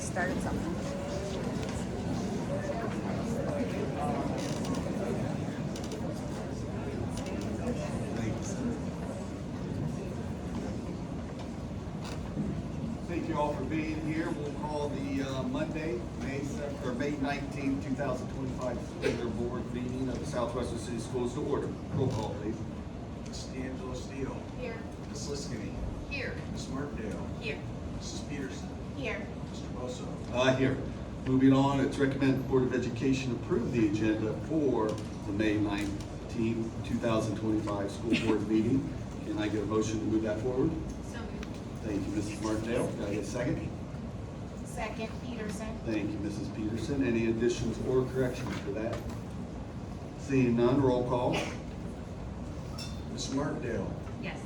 started something. Thank you all for being here. We'll call the Monday, May 19th, 2025 regular board meeting of the Southwestern City Schools to order. Roll call, please. Ms. D'Angelo Steele. Here. Ms. Liskini. Here. Ms. Martindale. Here. Mrs. Peterson. Here. Mr. Bosso. Here. Moving on, it's recommended the Board of Education approve the agenda for the May 19th, 2025 school board meeting. Can I get a motion to move that forward? So moved. Thank you, Mrs. Martindale. Can I get a second? Second, Peterson. Thank you, Mrs. Peterson. Any additions or corrections for that? Seeing none, roll call. Ms. Martindale. Yes.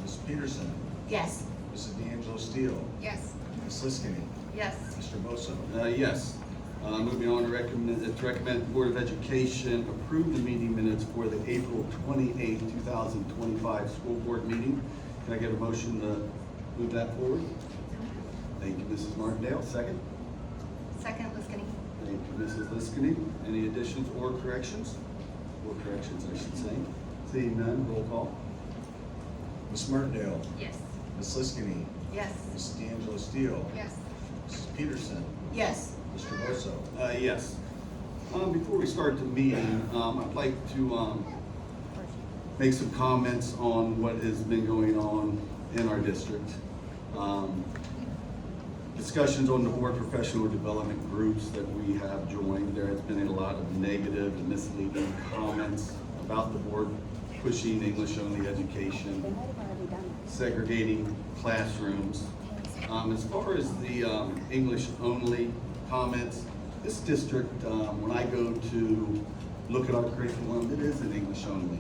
Ms. Peterson. Yes. Mrs. D'Angelo Steele. Yes. Ms. Liskini. Yes. Mr. Bosso. Yes. Moving on to recommend the Board of Education approve the meeting minutes for the April 28th, 2025 school board meeting. Can I get a motion to move that forward? Thank you, Mrs. Martindale. Second. Second, Liskini. Thank you, Mrs. Liskini. Any additions or corrections? Or corrections, I should say. Seeing none, roll call. Ms. Martindale. Yes. Ms. Liskini. Yes. Mrs. D'Angelo Steele. Yes. Mrs. Peterson. Yes. Mr. Bosso. Yes. Before we start the meeting, I'd like to make some comments on what has been going on in our district. Discussions on the board professional development groups that we have joined. There has been a lot of negative and misleading comments about the board pushing English-only education, They might have already done it. segregating classrooms. As far as the English-only comments, this district, when I go to look at our curriculum, it isn't English-only.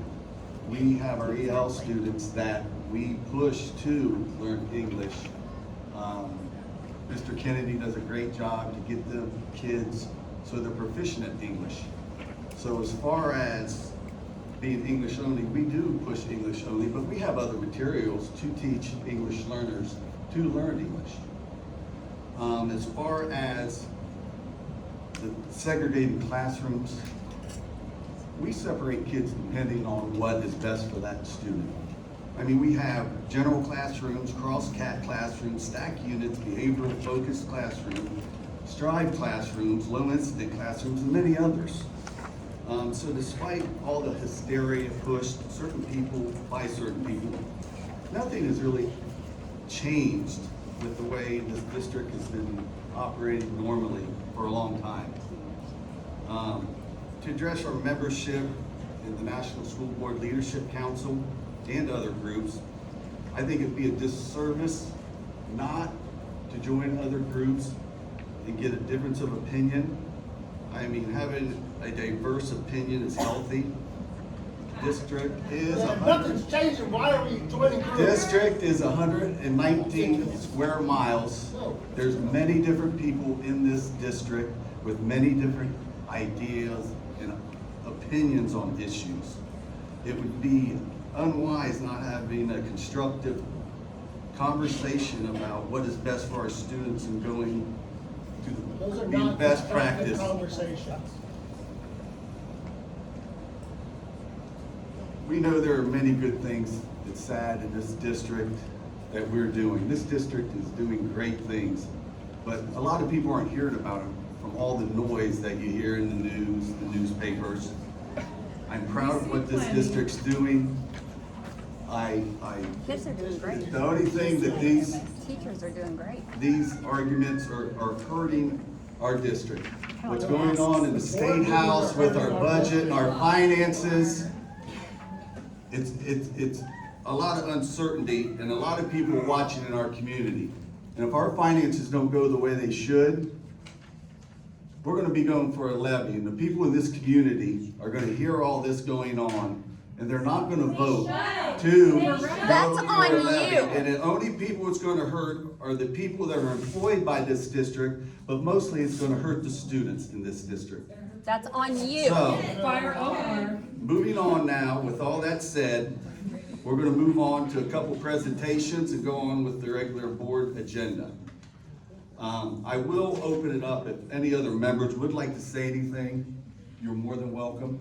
We have our EL students that we push to learn English. Mr. Kennedy does a great job to get the kids so they're proficient at English. So as far as being English only, we do push English only, but we have other materials to teach English learners to learn English. As far as the segregated classrooms, we separate kids depending on what is best for that student. I mean, we have general classrooms, cross-cat classrooms, stack units, behavioral focused classrooms, stride classrooms, low incident classrooms, and many others. So despite all the hysteria pushed certain people by certain people, nothing has really changed with the way this district has been operating normally for a long time. To address our membership in the National School Board Leadership Council and other groups, I think it'd be a disservice not to join other groups and get a difference of opinion. I mean, having a diverse opinion is healthy. District is Nothing's changing. Why are we joining groups? District is 119 square miles. There's many different people in this district with many different ideas and opinions on issues. It would be unwise not having a constructive conversation about what is best for our students and going Those to are be not best constructive practice. conversations. We know there are many good things, it's sad, in this district that we're doing. This district is doing great things, but a lot of people aren't hearing about them from all the noise that you hear in the news, the newspapers. I'm proud of what this district's doing. Kids are doing great. The only thing that these Teachers are doing great. arguments are hurting our district. What's going on in the State House with our budget and our finances, it's a lot of uncertainty and a lot of people watching in our community. And if our finances don't go the way they should, we're gonna be going for a levy. And the people in this community are gonna hear all this going on, and they're not gonna vote to That's vote for on a levy. you. And the only people it's gonna hurt are the people that are employed by this district, but mostly it's gonna hurt the students in this district. That's on you. So, Fire over. moving on now, with all that said, we're gonna move on to a couple presentations and go on with the regular board agenda. I will open it up. If any other members would like to say anything, you're more than welcome.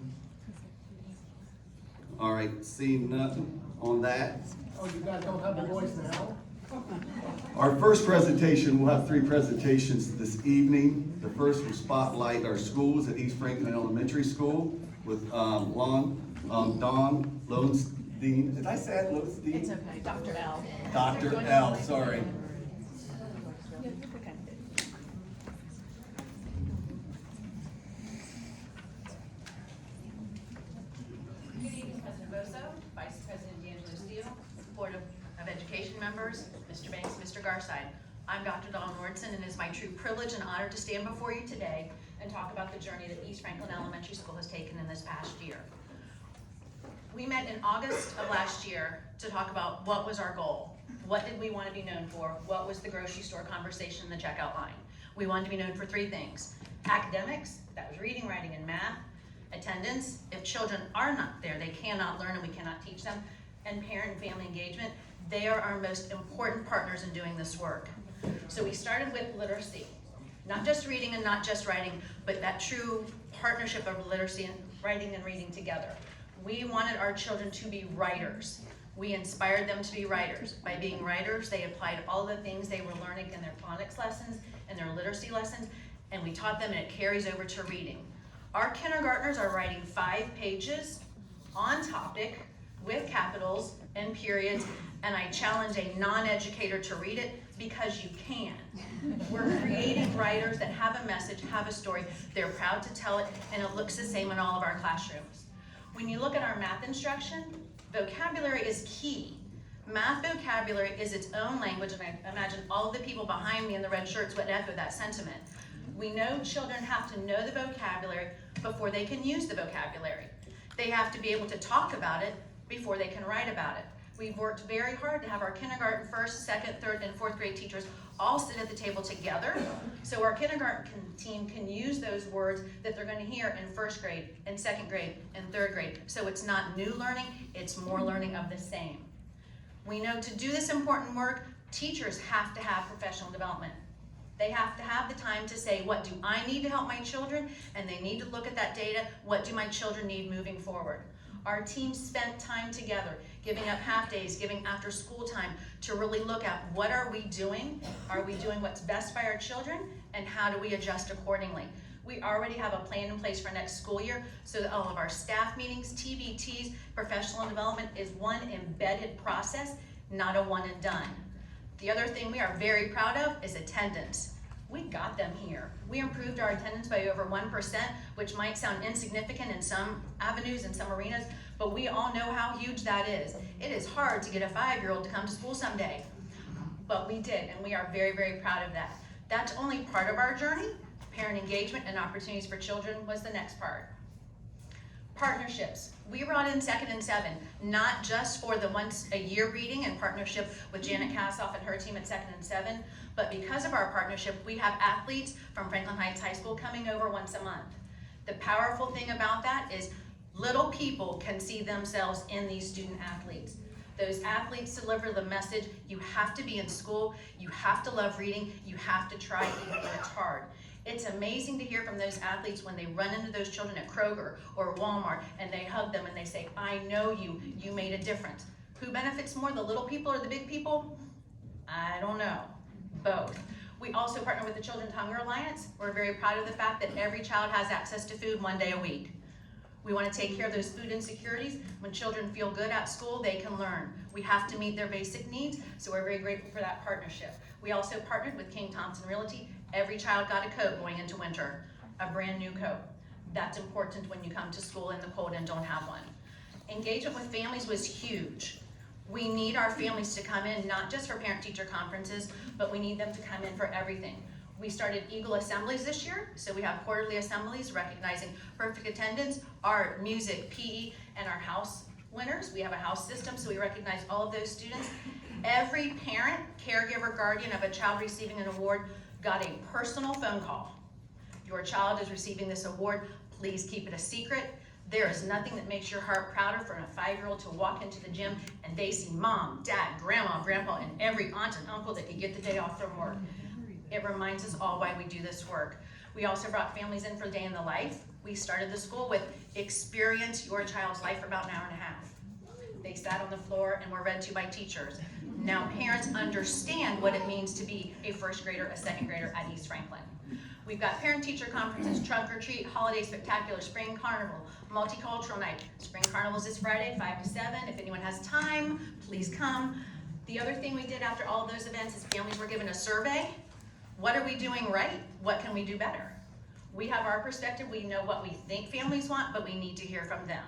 All right, seeing nothing on that. Oh, you guys don't have a voice now? Our first presentation, we'll have 3 presentations this evening. The first will spotlight our schools at East Franklin Elementary School with Don Lowenstein. Did I say it, Lowenstein? It's okay, Dr. L. Dr. L, sorry. Good evening, President Bosso, Vice President D'Angelo Steele, Board of Education members, Mr. Banks, Mr. Garside. I'm Dr. Dawn Nordson, and it is my true privilege and honor to stand before you today and talk about the journey that East Franklin Elementary School has taken in this past year. We met in August of last year to talk about what was our goal. What did we want to be known for? What was the grocery store conversation in the checkout line? We wanted to be known for 3 things. Academics, that was reading, writing, and math. Attendance, if children are not there, they cannot learn and we cannot teach them. And parent and family engagement, they are our most important partners in doing this work. So we started with literacy. Not just reading and not just writing, but that true partnership of literacy and writing and reading together. We wanted our children to be writers. We inspired them to be writers. By being writers, they applied all the things they were learning in their phonics lessons and their literacy lessons, and we taught them, and it carries over to reading. Our kindergartners are writing 5 pages on topic with capitals and periods, and I challenge a non-educator to read it because you can. We're creating writers that have a message, have a story, they're proud to tell it, and it looks the same in all of our classrooms. When you look at our math instruction, vocabulary is key. Math vocabulary is its own language, and I imagine all of the people behind me in the red shirts would echo that sentiment. We know children have to know the vocabulary before they can use the vocabulary. They have to be able to talk about it before they can write about it. We've worked very hard to have our kindergarten, 1st, 2nd, 3rd, and 4th grade teachers all sit at the table together, so our kindergarten team can use those words that they're going to hear in 1st grade, and 2nd grade, and 3rd grade. So it's not new learning, it's more learning of the same. We know to do this important work, teachers have to have professional development. They have to have the time to say, what do I need to help my children? And they need to look at that data. What do my children need moving forward? Our team spent time together, giving up half days, giving after school time to really look at what are we doing? Are we doing what's best by our children? And how do we adjust accordingly? We already have a plan in place for next school year so that all of our staff meetings, TBTs, professional development is one embedded process, not a one and done. The other thing we are very proud of is attendance. We got them here. We improved our attendance by over 1%, which might sound insignificant in some avenues and some arenas, but we all know how huge that is. It is hard to get a 5-year-old to come to school someday, but we did, and we are very, very proud of that. That's only part of our journey. Parent engagement and opportunities for children was the next part. Partnerships. We brought in 2nd and 7, not just for the once a year reading in partnership with Janet Kassoff and her team at 2nd and 7, but because of our partnership, we have athletes from Franklin Heights High School coming over once a month. The powerful thing about that is little people can see themselves in these student athletes. Those athletes deliver the message, you have to be in school, you have to love reading, you have to try even when it's hard. It's amazing to hear from those athletes when they run into those children at Kroger or Walmart and they hug them and they say, I know you, you made a difference. Who benefits more, the little people or the big people? I don't know, both. We also partner with the Children's Hunger Alliance. We're very proud of the fact that every child has access to food 1 day a week. We want to take care of those food insecurities. When children feel good at school, they can learn. We have to meet their basic needs, so we're very grateful for that partnership. We also partnered with King Thompson Realty. Every child got a coat going into winter, a brand new coat. That's important when you come to school in the cold and don't have one. Engagement with families was huge. We need our families to come in, not just for parent-teacher conferences, but we need them to come in for everything. We started Eagle Assemblies this year, so we have quarterly assemblies recognizing perfect attendance, art, music, PE, and our house winners. We have a house system, so we recognize all of those students. Every parent, caregiver, guardian of a child receiving an award got a personal phone call. Your child is receiving this award, please keep it a secret. There is nothing that makes your heart prouder for a 5-year-old to walk into the gym and they see mom, dad, grandma, grandpa, and every aunt and uncle that could get the day off from work. It reminds us all why we do this work. We also brought families in for Day in the Life. We started the school with experience your child's life for about an hour and a half. They sat on the floor and were read to by teachers. Now parents understand what it means to be a first grader, a second grader at East Franklin. We've got parent-teacher conferences, trunk or treat, holiday spectacular, spring carnival, multicultural night. Spring carnival's this Friday, 5 to 7. If anyone has time, please come. The other thing we did after all of those events is families were given a survey. What are we doing right? What can we do better? We have our perspective. We know what we think families want, but we need to hear from them.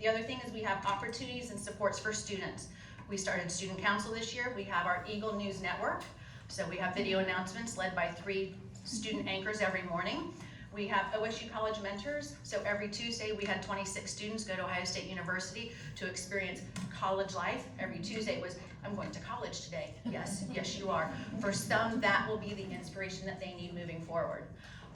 The other thing is we have opportunities and supports for students. We started student council this year. We have our Eagle News Network. So we have video announcements led by 3 student anchors every morning. We have OSU College Mentors. So every Tuesday we had 26 students go to Ohio State University to experience college life. Every Tuesday was, I'm going to college today. Yes, yes you are. For some, that will be the inspiration that they need moving forward.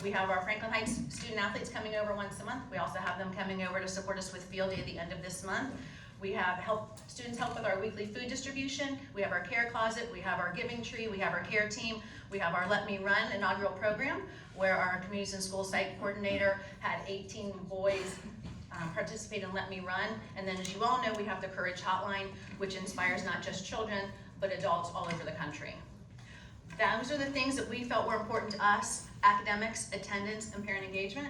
We have our Franklin Heights student athletes coming over once a month. We also have them coming over to support us with field day at the end of this month. We have students help with our weekly food distribution. We have our care closet. We have our giving tree. We have our care team. We have our Let Me Run inaugural program where our communities and school site coordinator had 18 boys participate in Let Me Run. And then as you all know, we have the Courage Hotline, which inspires not just children, but adults all over the country. Those are the things that we felt were important to us: academics, attendance, and parent engagement.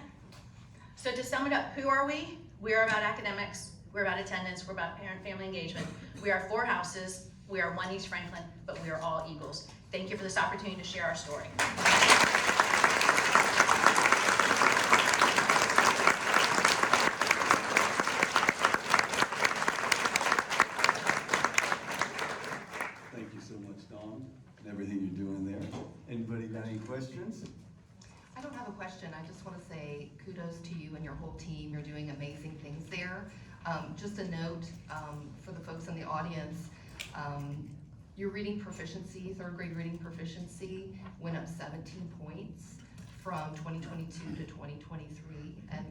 So to sum it up, who are we? We're about academics, we're about attendance, we're about parent-family engagement. We are 4 houses, we are 1 East Franklin, but we are all Eagles. Thank you for this opportunity to share our story. Thank you so much, Dawn, and everything you're doing there. Anybody got any questions? I don't have a question. I just want to say kudos to you and your whole team. You're doing amazing things there. Just a note for the folks in the audience, your reading proficiency, 3rd grade reading proficiency went up 17 points from 2022 to 2023. And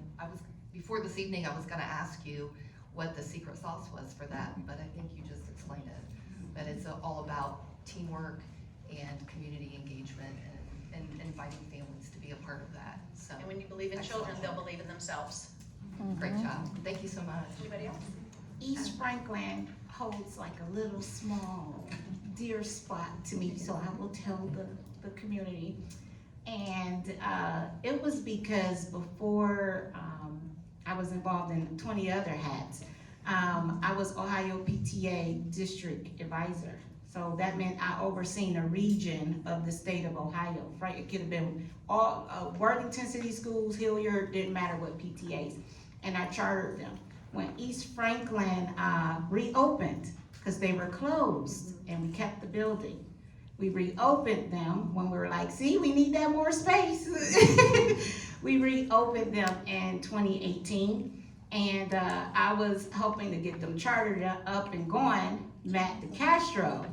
before this evening, I was going to ask you what the secret sauce was for that, but I think you just explained it. But it's all about teamwork and community engagement and inviting families to be a part of that. So, And when you believe in children, they'll believe in themselves. great job. Thank you so much. Anybody else? East Franklin holds like a little small dear spot to me, so I will tell the community. And it was because before I was involved in 20 other hats, I was Ohio PTA district advisor. So that meant I overseen a region of the state of Ohio. Right? It could have been all Worthington City Schools, Hilliard, didn't matter what PTAs. And I chartered them. When East Franklin reopened, because they were closed and we kept the building, we reopened them when we were like, see, we need that more space. We reopened them in 2018. And I was hoping to get them chartered up and going. Matt DeCastro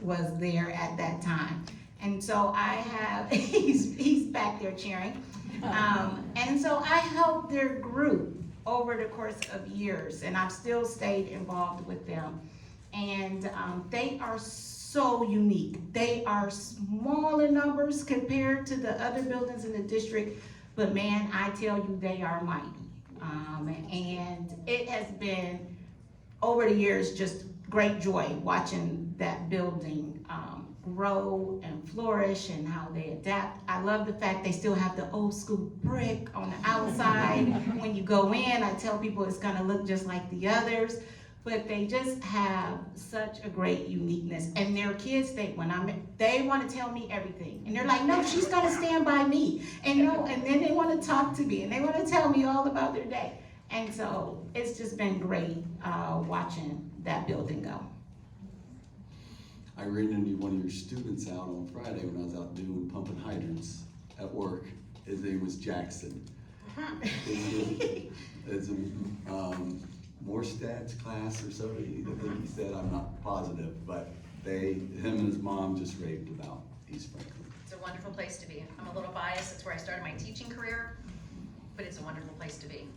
was there at that time. And so I have, he's back there cheering. And so I helped their group over the course of years, and I've still stayed involved with them. And they are so unique. They are smaller numbers compared to the other buildings in the district, but man, I tell you, they are mighty. And it has been, over the years, just great joy watching that building grow and flourish and how they adapt. I love the fact they still have the old school brick on the outside. When you go in, I tell people it's gonna look just like the others, but they just have such a great uniqueness. And their kids, they want to tell me everything. And they're like, no, she's gonna stand by me. And then they want to talk to me and they want to tell me all about their day. And so it's just been great watching that building go. I ran into one of your students out on Friday when I was out doing pumping hydrants at work. His name was Jackson. It's a more stats class or something. I think he said, I'm not positive, but him and his mom just raved about East Franklin. It's a wonderful place to be. I'm a little biased. That's where I started my teaching career, but it's a wonderful place to be.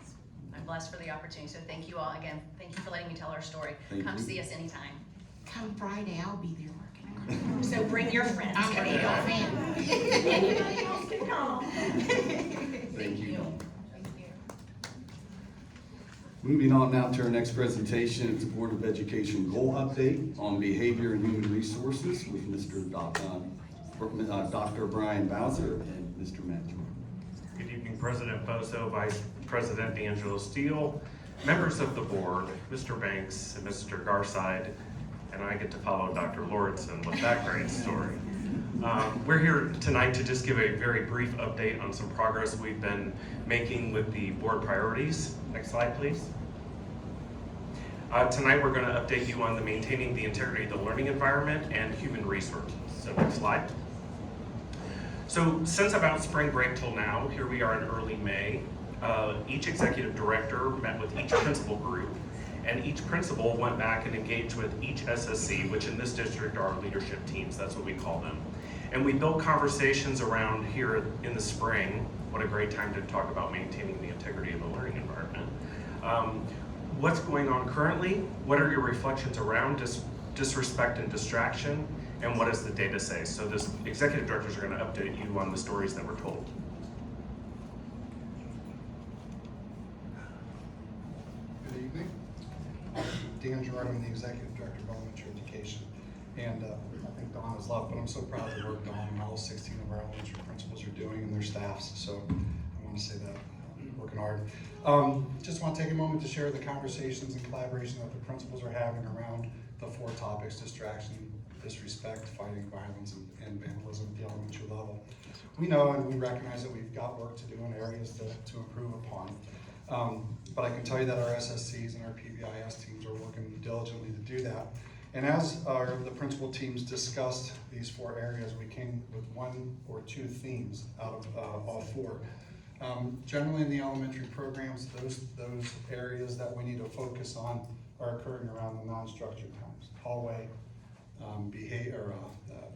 I'm blessed for the opportunity. So thank you all again. Thank you for letting me tell our story. Come see us anytime. Come Friday, I'll be there working. So bring your friends. I'm ready. Anybody else can come. Thank you. Moving on now to our next presentation, it's Board of Education Goal Update on Behavior and Human Resources with Dr. Brian Bowser and Mr. Matt Jordan. Good evening, President Bozo, Vice President D'Angelo Steele, members of the board, Mr. Banks and Mr. Garside, and I get to follow Dr. Lauritsen with that great story. We're here tonight to just give a very brief update on some progress we've been making with the board priorities. Next slide, please. Tonight we're going to update you on the maintaining the integrity of the learning environment and human resources. So next slide. So since about spring break till now, here we are in early May, each executive director met with each principal group, and each principal went back and engaged with each SSC, which in this district are our leadership teams, that's what we call them. And we built conversations around here in the spring. What a great time to talk about maintaining the integrity of the learning environment. What's going on currently? What are your reflections around disrespect and distraction? And what does the data say? So this executive directors are going to update you on the stories that were told. Good evening. Dan Gerard, I'm the Executive Director of Elementary Education. And I think Dawn has left, but I'm so proud of the work Dawn and all 16 of our elementary principals are doing and their staffs. So I want to say that, working hard. Just want to take a moment to share the conversations and collaboration that the principals are having around the 4 topics: distraction, disrespect, fighting violence, and vandalism at the elementary level. We know and we recognize that we've got work to do in areas to improve upon. But I can tell you that our SSCs and our PBIS teams are working diligently to do that. And as the principal teams discussed these 4 areas, we came with 1 or 2 themes out of all 4. Generally in the elementary programs, those areas that we need to focus on are occurring around the non-structured times: hallway,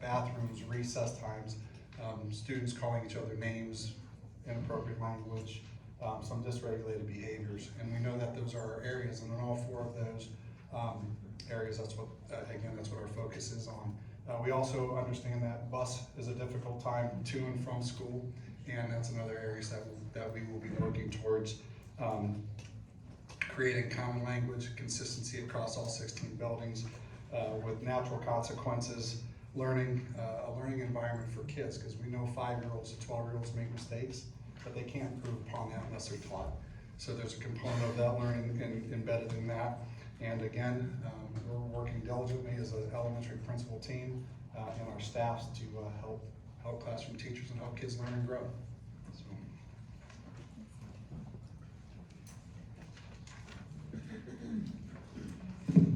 bathrooms, recess times, students calling each other names, inappropriate language, some dysregulated behaviors. And we know that those are our areas, and in all 4 of those areas, that's what our focus is on. We also understand that bus is a difficult time to and from school, and that's another area that we will be working towards creating common language, consistency across all 16 buildings, with natural consequences, a learning environment for kids, because we know 5-year-olds and 12-year-olds make mistakes, but they can't improve upon that unless they're taught. So there's a component of that learning embedded in that. And again, we're working diligently as an elementary principal team and our staffs to help classroom teachers and help kids learn and grow. So.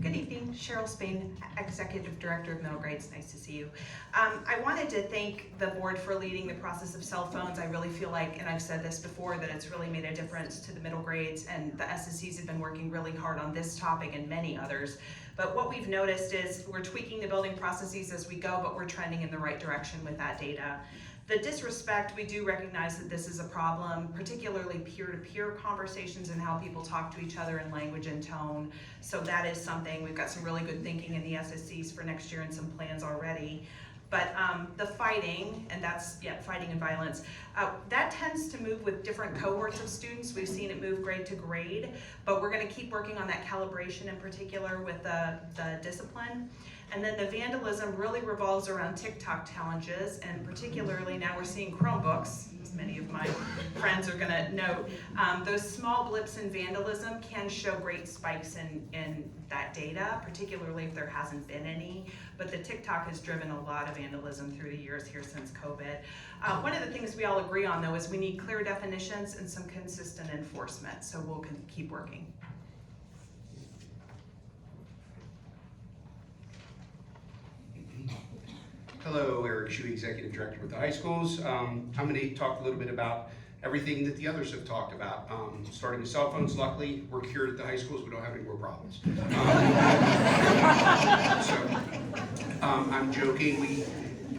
Good evening, Cheryl Spain, Executive Director of Middle Grades. Nice to see you. I wanted to thank the board for leading the process of cell phones. I really feel like, and I've said this before, that it's really made a difference to the middle grades, and the SSCs have been working really hard on this topic and many others. But what we've noticed is we're tweaking the building processes as we go, but we're trending in the right direction with that data. The disrespect, we do recognize that this is a problem, particularly peer-to-peer conversations and how people talk to each other in language and tone. So that is something, we've got some really good thinking in the SSCs for next year and some plans already. But the fighting, and that's, fighting and violence, that tends to move with different cohorts of students. We've seen it move grade to grade, but we're gonna keep working on that calibration in particular with the discipline. And then the vandalism really revolves around TikTok challenges, and particularly now we're seeing Chromebooks, as many of my friends are gonna note. Those small blips in vandalism can show great spikes in that data, particularly if there hasn't been any. But the TikTok has driven a lot of vandalism through the years here since COVID. One of the things we all agree on though is we need clear definitions and some consistent enforcement, so we'll keep working. Hello, Eric Shuey, Executive Director with the high schools. I'm going to talk a little bit about everything that the others have talked about. Starting with cell phones, luckily, we're cured at the high schools. We don't have any more problems. I'm joking.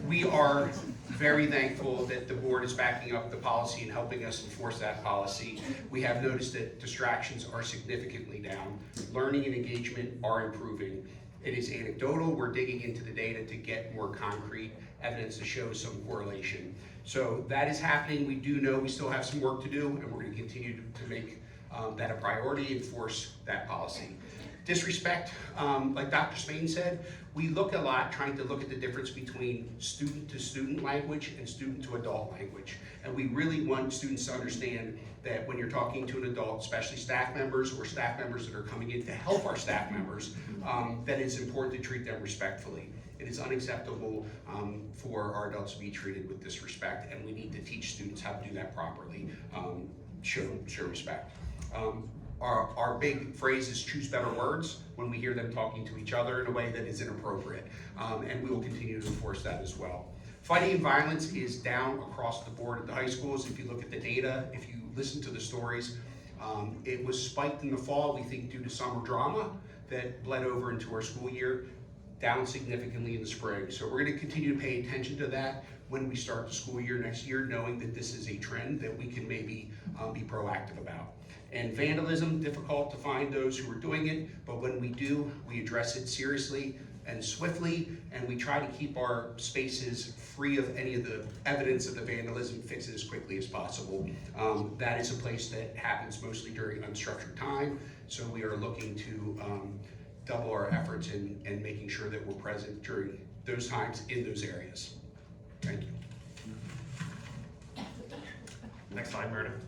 We are very thankful that the board is backing up the policy and helping us enforce that policy. We have noticed that distractions are significantly down. Learning and engagement are improving. It is anecdotal. We're digging into the data to get more concrete evidence to show some correlation. So that is happening. We do know we still have some work to do, and we're going to continue to make that a priority, enforce that policy. Disrespect, like Dr. Spain said, we look a lot trying to look at the difference between student to student language and student to adult language. And we really want students to understand that when you're talking to an adult, especially staff members or staff members that are coming in to help our staff members, that it's important to treat them respectfully. It is unacceptable for our adults to be treated with disrespect, and we need to teach students how to do that properly, show respect. Our big phrase is choose better words when we hear them talking to each other in a way that is inappropriate, and we will continue to enforce that as well. Fighting violence is down across the board at the high schools. If you look at the data, if you listen to the stories, it was spiked in the fall, we think due to summer drama that bled over into our school year, down significantly in the spring. So we're going to continue to pay attention to that when we start the school year next year, knowing that this is a trend that we can maybe be proactive about. And vandalism, difficult to find those who are doing it, but when we do, we address it seriously and swiftly, and we try to keep our spaces free of any of the evidence of the vandalism, fix it as quickly as possible. That is a place that happens mostly during unstructured time, so we are looking to double our efforts in making sure that we're present during those times in those areas. Thank you. Next slide, Meredith.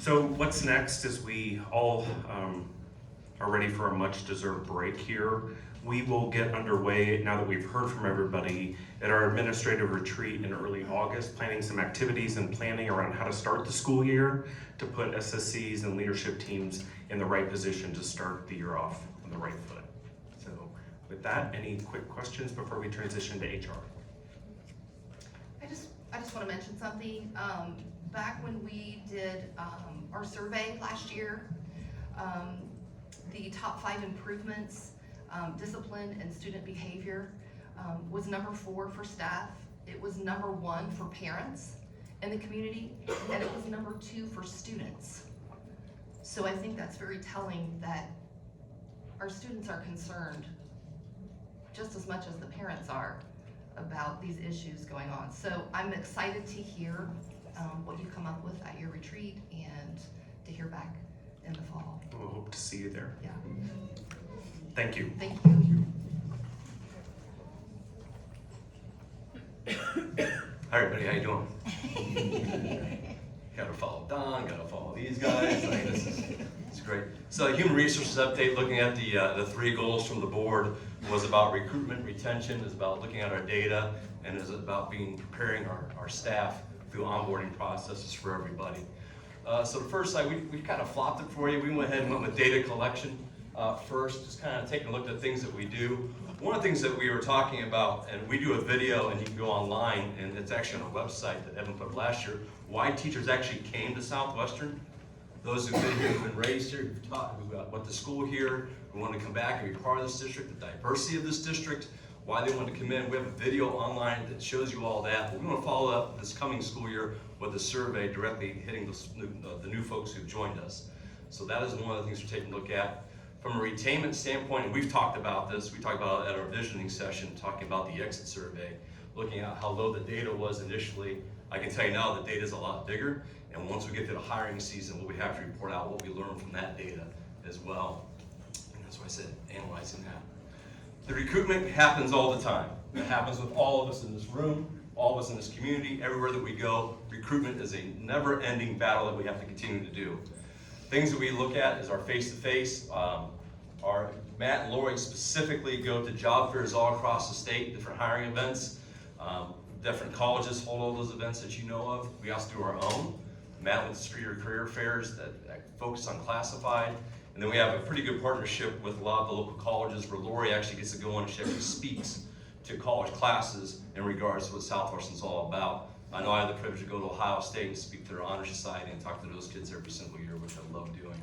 So what's next is we all are ready for a much-deserved break here. We will get underway, now that we've heard from everybody, at our administrative retreat in early August, planning some activities and planning around how to start the school year to put SSCs and leadership teams in the right position to start the year off on the right foot. So with that, any quick questions before we transition to HR? I just want to mention something. Back when we did our survey last year, the top 5 improvements, discipline and student behavior, was number 4 for staff. It was number 1 for parents in the community, and it was number 2 for students. So I think that's very telling that our students are concerned just as much as the parents are about these issues going on. So I'm excited to hear what you come up with at your retreat and to hear back in the fall. We'll hope to see you there. Yeah. Thank you. Thank you. Hi everybody, how you doing? Gotta follow Don, gotta follow these guys. This is great. So human resources update, looking at the 3 goals from the board, was about recruitment, retention, is about looking at our data, and is about preparing our staff through onboarding processes for everybody. So the first slide, we kind of flopped it for you. We went ahead and went with data collection first, just kind of taking a look at things that we do. One of the things that we were talking about, and we do a video and you can go online, and it's actually on a website that Evan put up last year, why teachers actually came to Southwestern. Those who've been here, who've been raised here, who've taught, who went to school here, who want to come back and be part of this district, the diversity of this district, why they want to come in. We have a video online that shows you all that. But we want to follow up this coming school year with a survey directly hitting the new folks who've joined us. So that is one of the things we're taking a look at. From a retainment standpoint, and we've talked about this, we talked about it at our visioning session, talking about the exit survey, looking at how low the data was initially. I can tell you now the data is a lot bigger, and once we get to the hiring season, we'll have to report out what we learned from that data as well. And that's why I said analyzing that. The recruitment happens all the time. It happens with all of us in this room, all of us in this community, everywhere that we go. Recruitment is a never-ending battle that we have to continue to do. Things that we look at is our face-to-face. Our Matt and Lori specifically go to job fairs all across the state, different hiring events. Different colleges hold all those events that you know of. We also do our own. Matt went to Streeter Career Fairs that focus on classified. And then we have a pretty good partnership with a lot of the local colleges where Lori actually gets to go on and she actually speaks to college classes in regards to what Southwestern's all about. I know I have the privilege to go to Ohio State and speak to their honor society and talk to those kids every single year, which I love doing.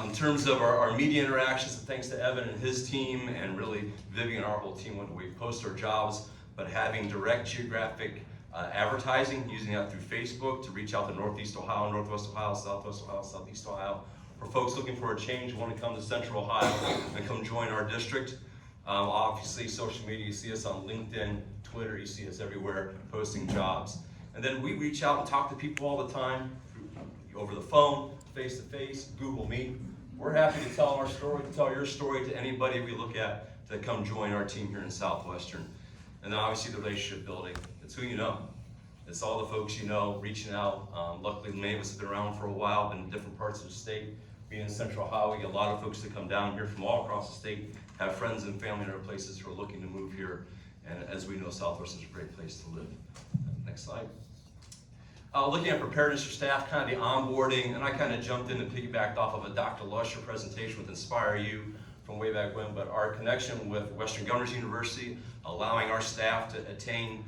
In terms of our media interactions, thanks to Evan and his team, and really Vivian and our whole team when we post our jobs, but having direct geographic advertising, using that through Facebook to reach out to Northeast Ohio, Northwest Ohio, Southwest Ohio, Southeast Ohio. For folks looking for a change, want to come to Central Ohio and come join our district. Obviously, social media, you see us on LinkedIn, Twitter, you see us everywhere posting jobs. And then we reach out and talk to people all the time, over the phone, face to face, Google Meet. We're happy to tell our story, to tell your story to anybody we look at to come join our team here in Southwestern. And then obviously the relationship building, it's who you know. It's all the folks you know, reaching out. Luckily, many of us have been around for a while, been in different parts of the state. Being in Central Ohio, we get a lot of folks that come down here from all across the state, have friends and family in other places who are looking to move here. And as we know, Southwest is a great place to live. Next slide. Looking at preparedness for staff, kind of the onboarding, and I kind of jumped in and piggybacked off of a Dr. Lusher presentation with Inspire You from way back when, but our connection with Western Governors University, allowing our staff to attain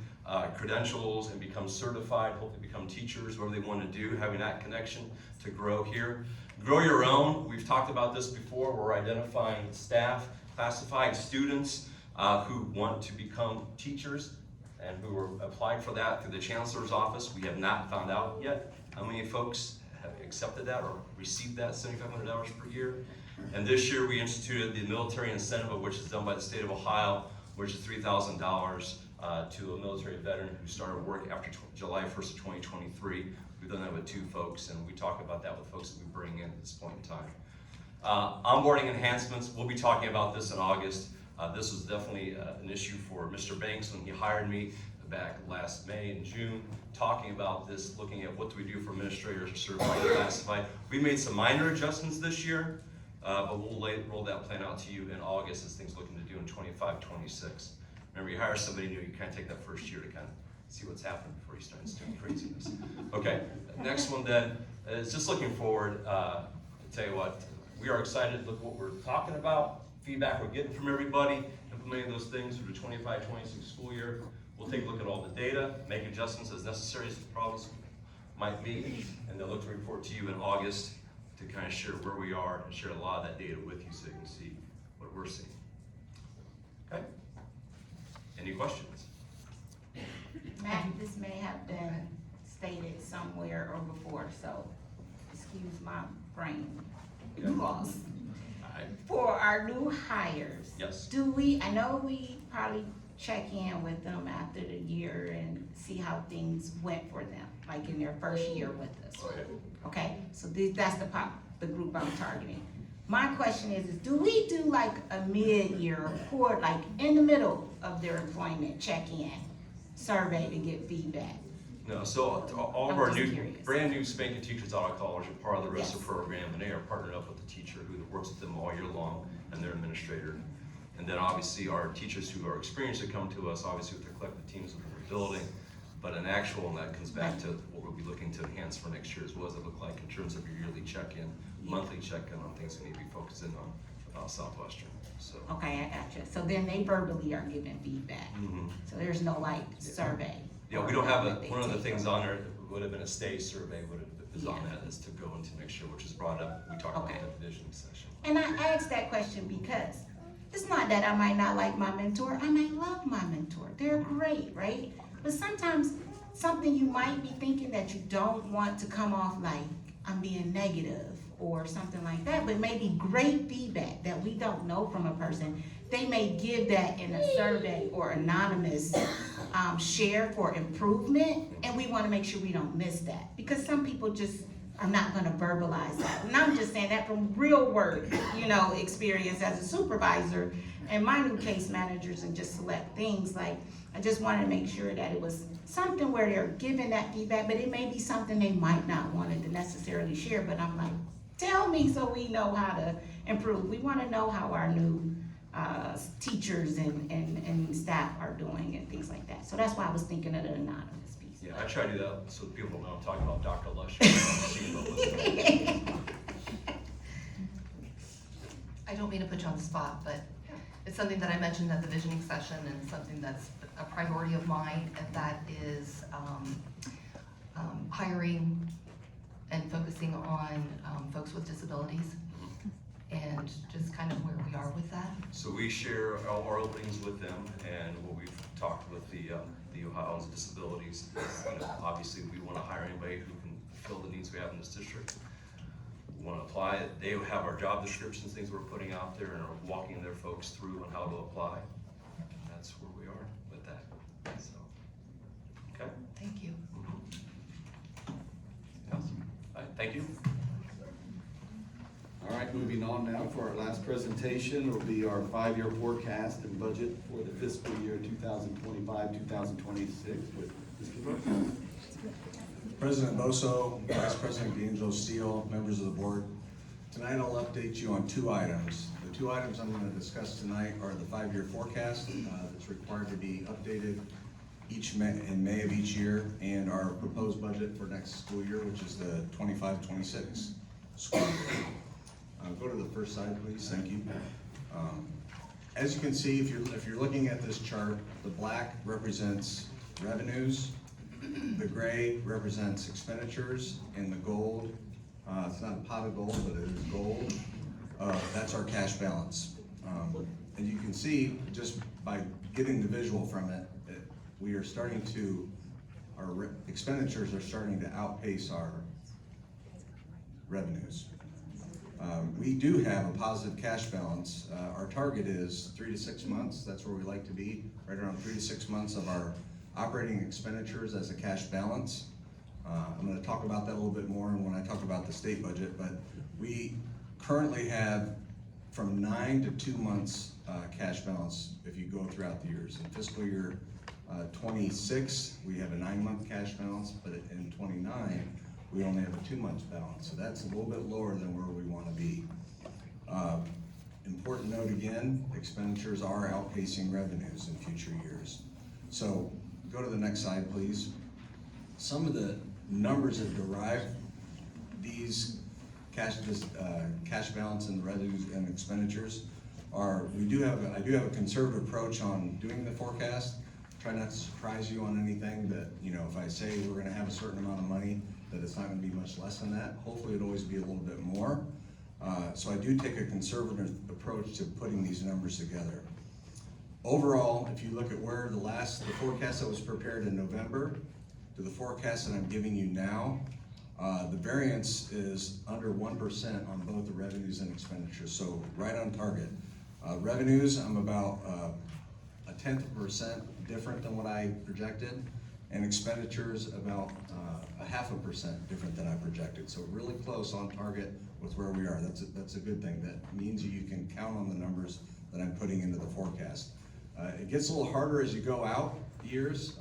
credentials and become certified, hopefully become teachers, whatever they want to do, having that connection to grow here. Grow your own. We've talked about this before. We're identifying staff, classifying students who want to become teachers and who are applied for that through the Chancellor's office. We have not found out yet how many folks have accepted that or received that $7,500 per year. And this year we instituted the military incentive, which is done by the state of Ohio, which is $3,000 to a military veteran who started work after July 1st of 2023. We've done that with 2 folks, and we talk about that with folks that we bring in at this point in time. Onboarding enhancements, we'll be talking about this in August. This was definitely an issue for Mr. Banks when he hired me back last May and June, talking about this, looking at what do we do for administrators or certified and classified. We made some minor adjustments this year, but we'll roll that plan out to you in August as things looking to do in 25, 26. Remember, you hire somebody new, you kind of take that first year to kind of see what's happening before you start doing craziness. Okay, next one then is just looking forward. To tell you what, we are excited to look what we're talking about, feedback we're getting from everybody, implementing those things through the 25, 26 school year. We'll take a look at all the data, make adjustments as necessary as the problems might be, and then look to report to you in August to kind of share where we are and share a lot of that data with you so you can see what we're seeing. Okay? Any questions? Matt, this may have been stated somewhere or before, so excuse my brain loss. For our new hires, Yes. I know we probably check in with them after the year and see how things went for them, like in their first year with us. Okay, so that's the group I'm targeting. My question is do we do like a mid-year report, like in the middle of their employment check-in survey to get feedback? No, so all of our I'm just new, curious. brand new spanking teachers out of college are part of the RESA program, and they are partnered up with the teacher who works with them all year long and their administrator. And then obviously our teachers who are experienced to come to us, obviously with the collective teams that we're building, but an actual, and that comes back to what we'll be looking to enhance for next year is what does it look like in terms of your yearly check-in, monthly check-in on things we need to be focusing on about Southwestern. So. Okay, I gotcha. So then they verbally are giving feedback. Mm-hmm. So there's no like survey. Yeah, we don't have one of the things on there would have been a stay survey is on Yeah. that is to go into next year, which is brought up, we talked Okay. about that division session. And I asked that question because it's not that I might not like my mentor, I might love my mentor. They're great, right? But sometimes something you might be thinking that you don't want to come off like I'm being negative or something like that, but maybe great feedback that we don't know from a person. They may give that in a survey or anonymous share for improvement, and we want to make sure we don't miss that because some people just are not going to verbalize that. And I'm just saying that from real work, experience as a supervisor and my new case managers and just select things. Like I just wanted to make sure that it was something where they're giving that feedback, but it may be something they might not want to necessarily share. But I'm like, tell me so we know how to improve. We want to know how our new teachers and staff are doing and things like that. So that's why I was thinking of the anonymous piece. Yeah, I try to do that so people don't know I'm talking about Dr. Lusher. I don't mean to put you on the spot, but it's something that I mentioned at the visioning session and something that's a priority of mine, and that is hiring and focusing on folks with disabilities and just kind of where we are with that. So we share all our openings with them, and what we've talked with the Ohioans with Disabilities. Obviously, we want to hire anybody who can fill the needs we have in this district. want to apply. They have our job descriptions, things we're putting out there, and are walking their folks through on how to apply. That's where we are with that. So, okay. Thank you. Else? All right, thank you. All right, moving on now for our last presentation will be our 5-year forecast and budget for the fiscal year 2025-2026 with Mr. Burke. President Boso, Vice President D'Angelo Steele, members of the board. Tonight I'll update you on 2 items. The 2 items I'm going to discuss tonight are the 5-year forecast that's required to be updated in May of each year, and our proposed budget for next school year, which is the 25-26 school year. Go to the first slide, please. Thank you. As you can see, if you're looking at this chart, the black represents revenues, the gray represents expenditures, and the gold, it's not a pot of gold, but it is gold. That's our cash balance. And you can see, just by getting the visual from it, we are starting to, our expenditures are starting to outpace our revenues. We do have a positive cash balance. Our target is 3 to 6 months. That's where we like to be, right around 3 to 6 months of our operating expenditures as a cash balance. I'm going to talk about that a little bit more when I talk about the state budget, but we currently have from 9 to 2 months cash balance if you go throughout the years. In fiscal year 26, we have a 9-month cash balance, but in 29, we only have a 2-month balance. So that's a little bit lower than where we want to be. Important note again, expenditures are outpacing revenues in future years. So go to the next slide, please. Some of the numbers that derive these cash balance and the revenues and expenditures are, I do have a conservative approach on doing the forecast. Try not to surprise you on anything that, if I say we're gonna have a certain amount of money, that it's not gonna be much less than that. Hopefully it'll always be a little bit more. So I do take a conservative approach to putting these numbers together. Overall, if you look at where the forecast that was prepared in November to the forecast that I'm giving you now, the variance is under 1% on both the revenues and expenditures, so right on target. Revenues, I'm about 0.1% different than what I projected, and expenditures about 0.5% different than I projected. So really close on target with where we are. That's a good thing. That means you can count on the numbers that I'm putting into the forecast. It gets a little harder as you go out years.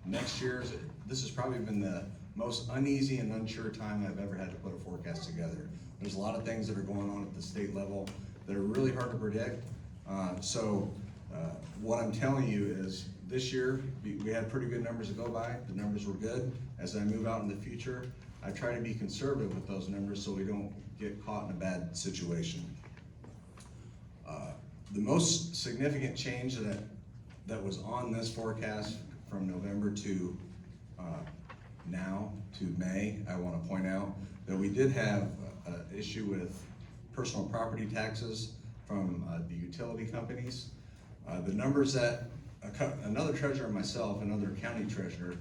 Next year's, this has probably been the most uneasy and unsure time I've ever had to put a forecast together. There's a lot of things that are going on at the state level that are really hard to predict. What I'm telling you is this year, we had pretty good numbers to go by. The numbers were good. As I move out in the future, I try to be conservative with those numbers so we don't get caught in a bad situation. The most significant change that was on this forecast from November to now to May, I want to point out that we did have an issue with personal property taxes from the utility companies. The numbers that another treasurer and myself, another county treasurer,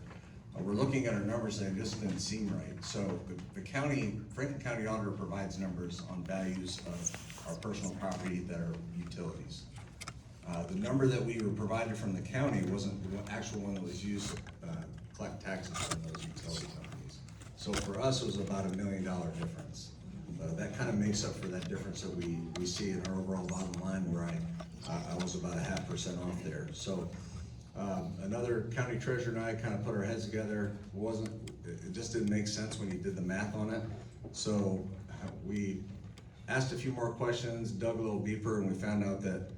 we're looking at our numbers and it just didn't seem right. So the Franklin County Auditor provides numbers on values of our personal property that are utilities. The number that we were provided from the county wasn't the actual one that was used to collect taxes from those utility companies. So for us, it was about $1 million difference. That kind of makes up for that difference that we see in our overall bottom line, where I was about 0.5% off there. So another county treasurer and I kind of put our heads together. It just didn't make sense when you did the math on it. So we asked a few more questions, dug a little deeper, and we found out that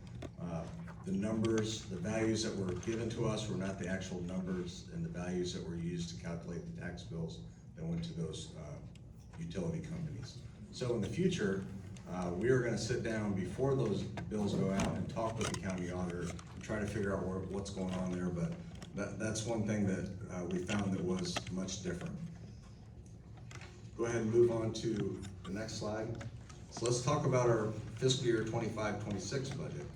the numbers, the values that were given to us were not the actual numbers and the values that were used to calculate the tax bills that went to those utility companies. So in the future, we are going to sit down before those bills go out and talk with the county auditor and try to figure out what's going on there. But that's one thing that we found that was much different. Go ahead and move on to the next slide. So let's talk about our fiscal year 25-26 budget.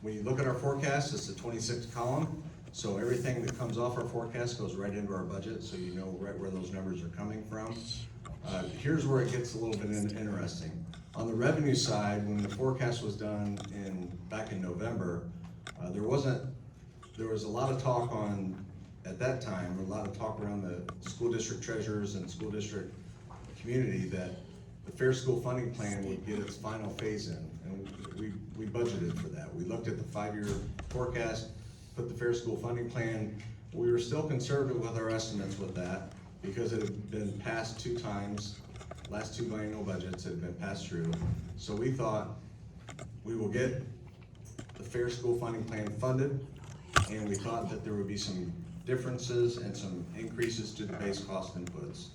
When you look at our forecast, it's the 26th column. So everything that comes off our forecast goes right into our budget, so you know right where those numbers are coming from. Here's where it gets a little bit interesting. On the revenue side, when the forecast was done back in November, there was a lot of talk at that time, a lot of talk around the school district treasurers and school district community that the Fair School Funding Plan would get its final phase in, and we budgeted for that. We looked at the 5-year forecast, put the Fair School Funding Plan. We were still conservative with our estimates with that because it had been passed 2 times. Last 2 biennial budgets had been passed through. So we thought we will get the Fair School Funding Plan funded, and we thought that there would be some differences and some increases to the base cost inputs.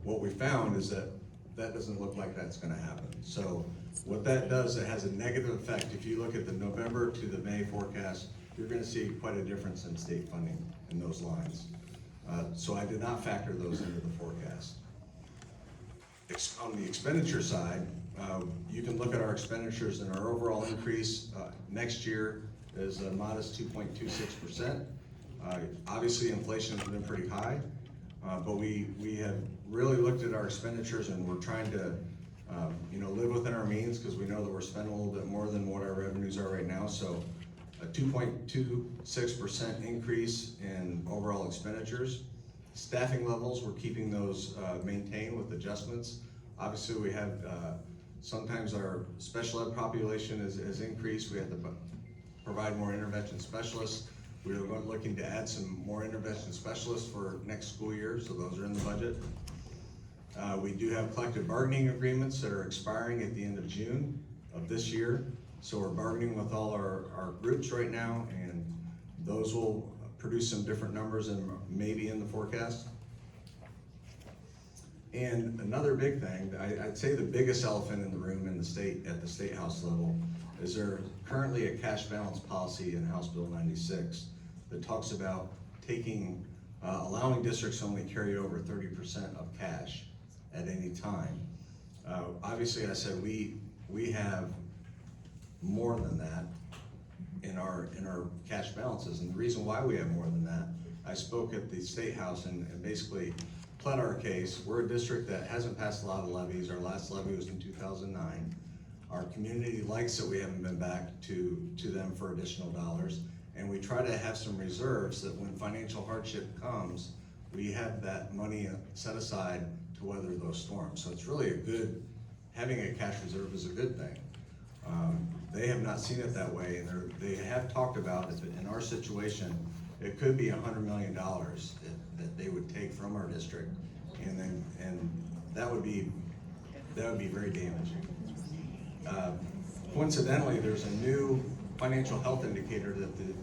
What we found is that doesn't look like that's gonna happen. So what that does, it has a negative effect. If you look at the November to the May forecast, you're gonna see quite a difference in state funding in those lines. So I did not factor those into the forecast. On the expenditure side, you can look at our expenditures, and our overall increase next year is a modest 2.26%. Obviously, inflation has been pretty high, but we have really looked at our expenditures, and we're trying to live within our means, because we know that we're spending a little bit more than what our revenues are right now. So a 2.26% increase in overall expenditures. Staffing levels, we're keeping those maintained with adjustments. Obviously, we have sometimes our special ed population has increased. We have to provide more intervention specialists. We're looking to add some more intervention specialists for next school year, so those are in the budget. We do have collective bargaining agreements that are expiring at the end of June of this year. So we're bargaining with all our groups right now, and those will produce some different numbers and maybe in the forecast. And another big thing, I'd say the biggest elephant in the room at the state house level is there currently a cash balance policy in House Bill 96 that talks about allowing districts to only carry over 30% of cash at any time. Obviously, I said we have more than that in our cash balances, and the reason why we have more than that, I spoke at the State House and basically pled our case. We're a district that hasn't passed a lot of levies. Our last levy was in 2009. Our community likes that we haven't been back to them for additional dollars, and we try to have some reserves that when financial hardship comes, we have that money set aside to weather those storms. So it's really having a cash reserve is a good thing. They have not seen it that way, and they have talked about it. In our situation, it could be $100 million that they would take from our district, and that would be very damaging. Coincidentally, there's a new financial health indicator that the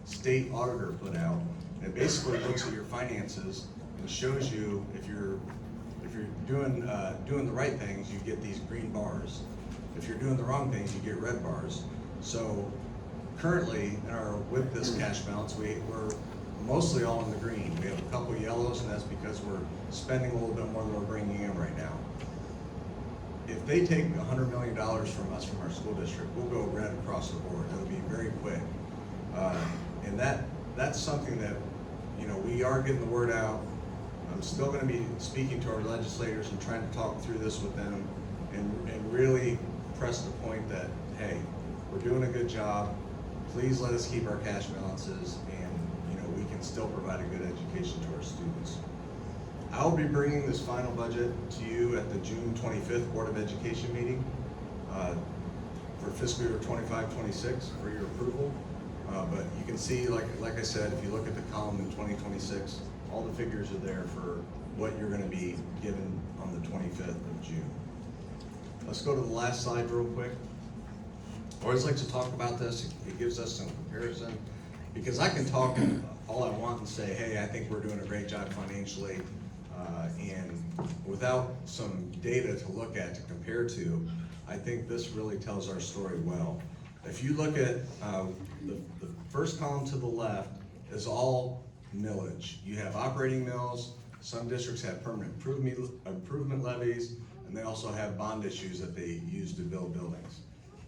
state auditor put out. And it basically looks at your finances and shows you if you're doing the right things, you get these green bars. If you're doing the wrong things, you get red bars. So currently, with this cash balance, we're mostly all in the green. We have a couple yellows, and that's because we're spending a little bit more than we're bringing in right now. If they take $100 million from us, from our school district, we'll go red across the board. It'll be very quick. And that's something that, we are getting the word out. I'm still gonna be speaking to our legislators and trying to talk through this with them and really press the point that, hey, we're doing a good job. Please let us keep our cash balances, and we can still provide a good education to our students. I'll be bringing this final budget to you at the June 25th Board of Education meeting for fiscal year 25-26 for your approval. But you can see, like I said, if you look at the column in 2026, all the figures are there for what you're going to be given on the 25th of June. Let's go to the last slide real quick. I always like to talk about this. It gives us some comparison, because I can talk all I want and say, hey, I think we're doing a great job financially, and without some data to look at to compare to, I think this really tells our story well. If you look at the first column to the left is all millage. You have operating mills. Some districts have permanent improvement levies, and they also have bond issues that they use to build buildings.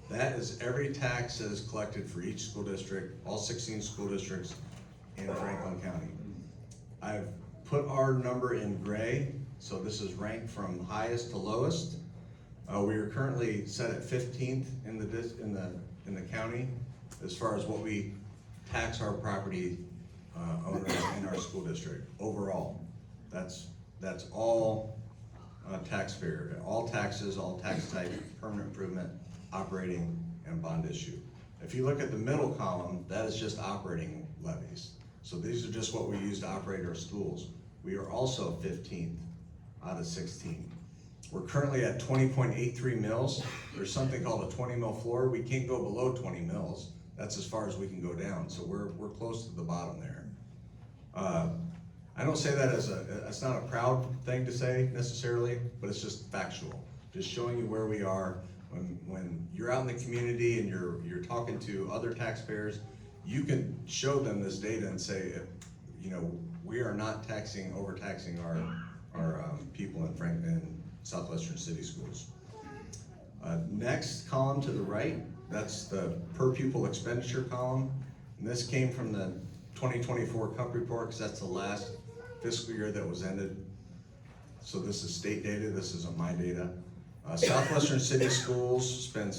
That is every tax that is collected for each school district, all 16 school districts in Franklin County. I've put our number in gray, so this is ranked from highest to lowest. We are currently set at 15th in the county as far as what we tax our property owners in our school district overall. That's all taxpayer, all taxes, all tax type, permanent improvement, operating, and bond issue. If you look at the middle column, that is just operating levies. So these are just what we use to operate our schools. We are also 15th out of 16. We're currently at 20.83 mils. There's something called a 20 mil floor. We can't go below 20 mils. That's as far as we can go down. So we're close to the bottom there. I don't say that as it's not a proud thing to say necessarily, but it's just factual. Just showing you where we are. When you're out in the community and you're talking to other taxpayers, you can show them this data and say, you know, we are not overtaxing our people in Southwestern City Schools. Next column to the right, that's the per pupil expenditure column. And this came from the 2024 CUP report, because that's the last fiscal year that was ended. So this is state data, this isn't my data. Southwestern City Schools in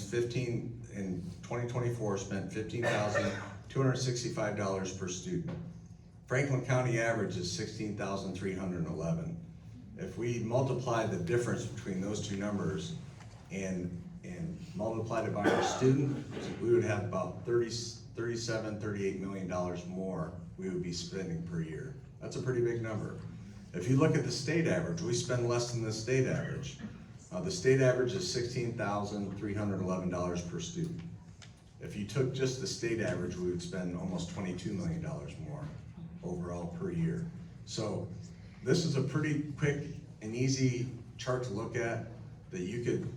2024 spent $15,265 per student. Franklin County average is $16,311. If we multiply the difference between those two numbers and multiplied it by our student, we would have about $38 million more we would be spending per year. That's a pretty big number. If you look at the state average, we spend less than the state average. The state average is $16,311 per student. If you took just the state average, we would spend almost $22 million more overall per year. So this is a pretty quick and easy chart to look at that you could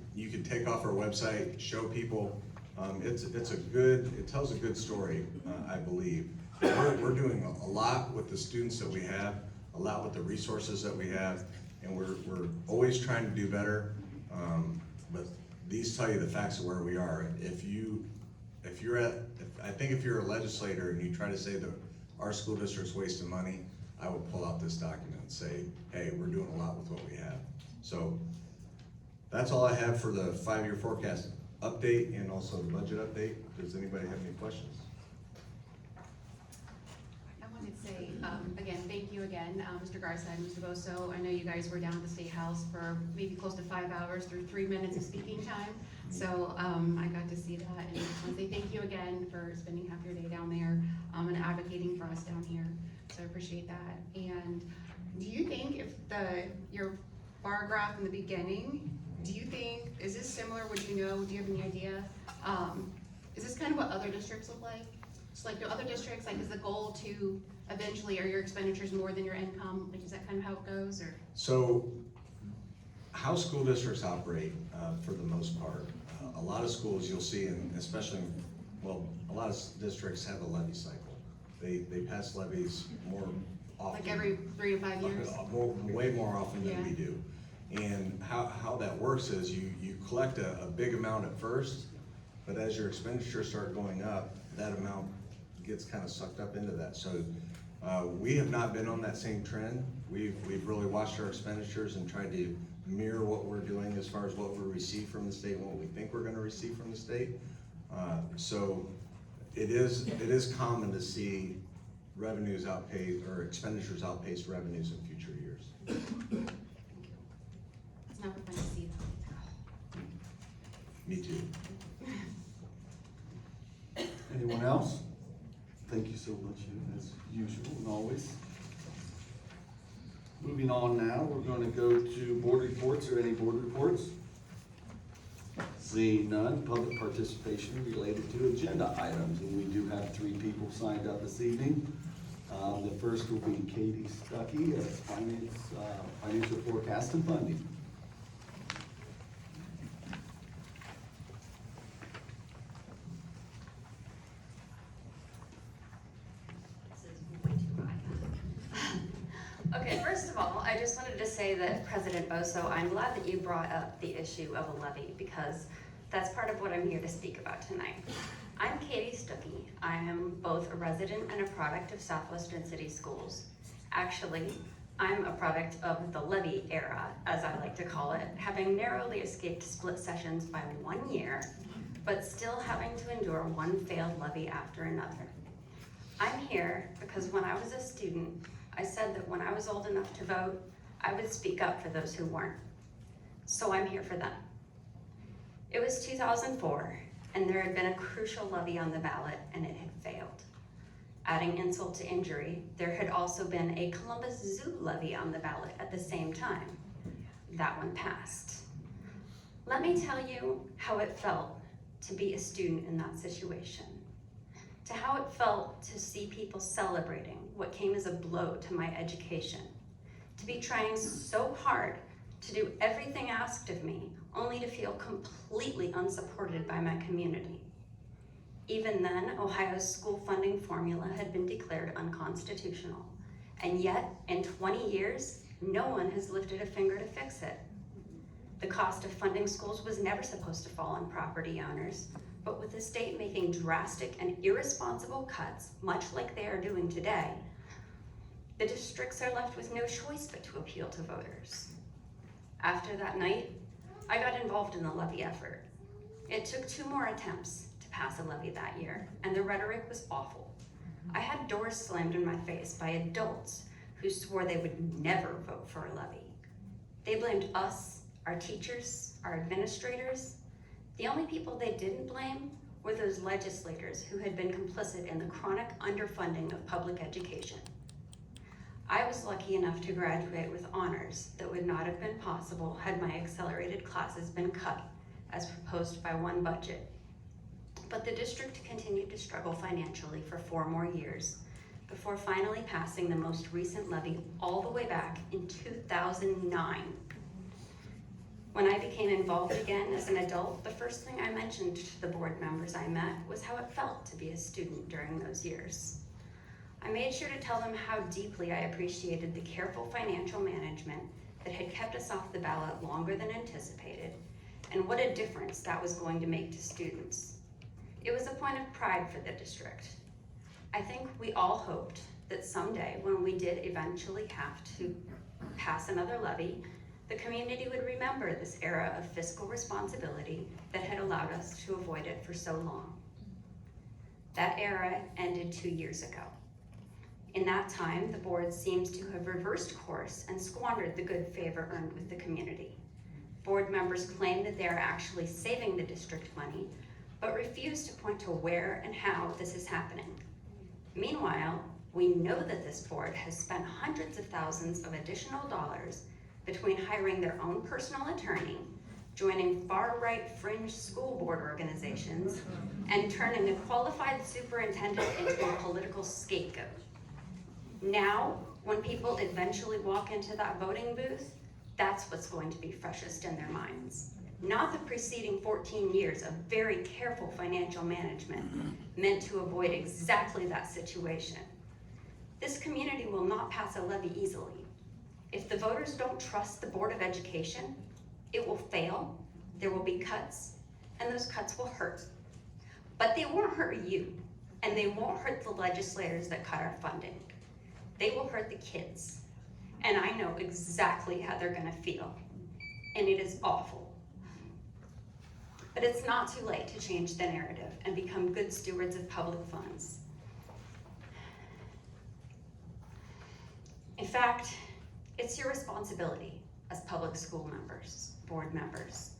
take off our website, show people. It tells a good story, I believe. We're doing a lot with the students that we have, a lot with the resources that we have, and we're always trying to do better. But these tell you the facts of where we are. I think if you're a legislator and you try to say that our school district's wasting money, I would pull out this document and say, hey, we're doing a lot with what we have. So that's all I have for the 5-year forecast update and also the budget update. Does anybody have any questions? I wanted to say, again, thank you again, Mr. Garside, Mr. Boso. I know you guys were down at the State House for maybe close to 5 hours through 3 minutes of speaking time. So I got to see that, and I just want to say thank you again for spending half your day down there and advocating for us down here. So I appreciate that. And do you think if your bar graph in the beginning, is this similar, do you have any idea? Is this kind of what other districts look like? So like, do other districts, is the goal to eventually, are your expenditures more than your income? Like, is that kind of how it goes, or? So, how school districts operate, for the most part, a lot of schools you'll see, and especially, a lot of districts have a levy cycle. They pass levies more often. Like every 3 to 5 years? Way more often than we do. And how that works is you collect a big amount at first, but as your expenditures start going up, that amount gets kind of sucked up into that. So we have not been on that same trend. We've really watched our expenditures and tried to mirror what we're doing as far as what we receive from the state and what we think we're going to receive from the state. So it is common to see revenues outpace or expenditures outpace revenues in future years. It's never fun to see that. Me too. Anyone else? Thank you so much, as usual and always. Moving on now, we're going to go to board reports. Or any board reports? Seeing none, public participation related to agenda items. And we do have 3 people signed up this evening. The first will be Katie Stuckey of Financial Forecast and Funding. Okay, first of all, I just wanted to say that President Boso, I'm glad that you brought up the issue of a levy, because that's part of what I'm here to speak about tonight. I'm Katie Stuckey. I am both a resident and a product of Southwestern City Schools. Actually, I'm a product of the levy era, as I like to call it, having narrowly escaped split sessions by 1 year, but still having to endure one failed levy after another. I'm here because when I was a student, I said that when I was old enough to vote, I would speak up for those who weren't. So I'm here for them. It was 2004, and there had been a crucial levy on the ballot, and it had failed. Adding insult to injury, there had also been a Columbus Zoo levy on the ballot at the same time. That one passed. Let me tell you how it felt to be a student in that situation, to how it felt to see people celebrating what came as a blow to my education, to be trying so hard to do everything asked of me, only to feel completely unsupported by my community. Even then, Ohio's school funding formula had been declared unconstitutional, and yet, in 20 years, no one has lifted a finger to fix it. The cost of funding schools was never supposed to fall on property owners, but with the state making drastic and irresponsible cuts, much like they are doing today, the districts are left with no choice but to appeal to voters. After that night, I got involved in the levy effort. It took 2 more attempts to pass a levy that year, and the rhetoric was awful. I had doors slammed in my face by adults who swore they would never vote for a levy. They blamed us, our teachers, our administrators. The only people they didn't blame were those legislators who had been complicit in the chronic underfunding of public education. I was lucky enough to graduate with honors that would not have been possible had my accelerated classes been cut, as proposed by one budget. But the district continued to struggle financially for 4 more years, before finally passing the most recent levy all the way back in 2009. When I became involved again as an adult, the first thing I mentioned to the board members I met was how it felt to be a student during those years. I made sure to tell them how deeply I appreciated the careful financial management that had kept us off the ballot longer than anticipated, and what a difference that was going to make to students. It was a point of pride for the district. I think we all hoped that someday, when we did eventually have to pass another levy, the community would remember this era of fiscal responsibility that had allowed us to avoid it for so long. That era ended 2 years ago. In that time, the board seems to have reversed course and squandered the good favor earned with the community. Board members claim that they are actually saving the district money, but refuse to point to where and how this is happening. Meanwhile, we know that this board has spent hundreds of thousands of additional dollars between hiring their own personal attorney, joining far-right fringe school board organizations, and turning a qualified superintendent into a political scapegoat. Now, when people eventually walk into that voting booth, that's what's going to be freshest in their minds. Not the preceding 14 years of very careful financial management meant to avoid exactly that situation. This community will not pass a levy easily. If the voters don't trust the Board of Education, it will fail, there will be cuts, and those cuts will hurt. But they won't hurt you, and they won't hurt the legislators that cut our funding. They will hurt the kids, and I know exactly how they're gonna feel, and it is awful. But it's not too late to change the narrative and become good stewards of public funds. In fact, it's your responsibility as public school members, board members.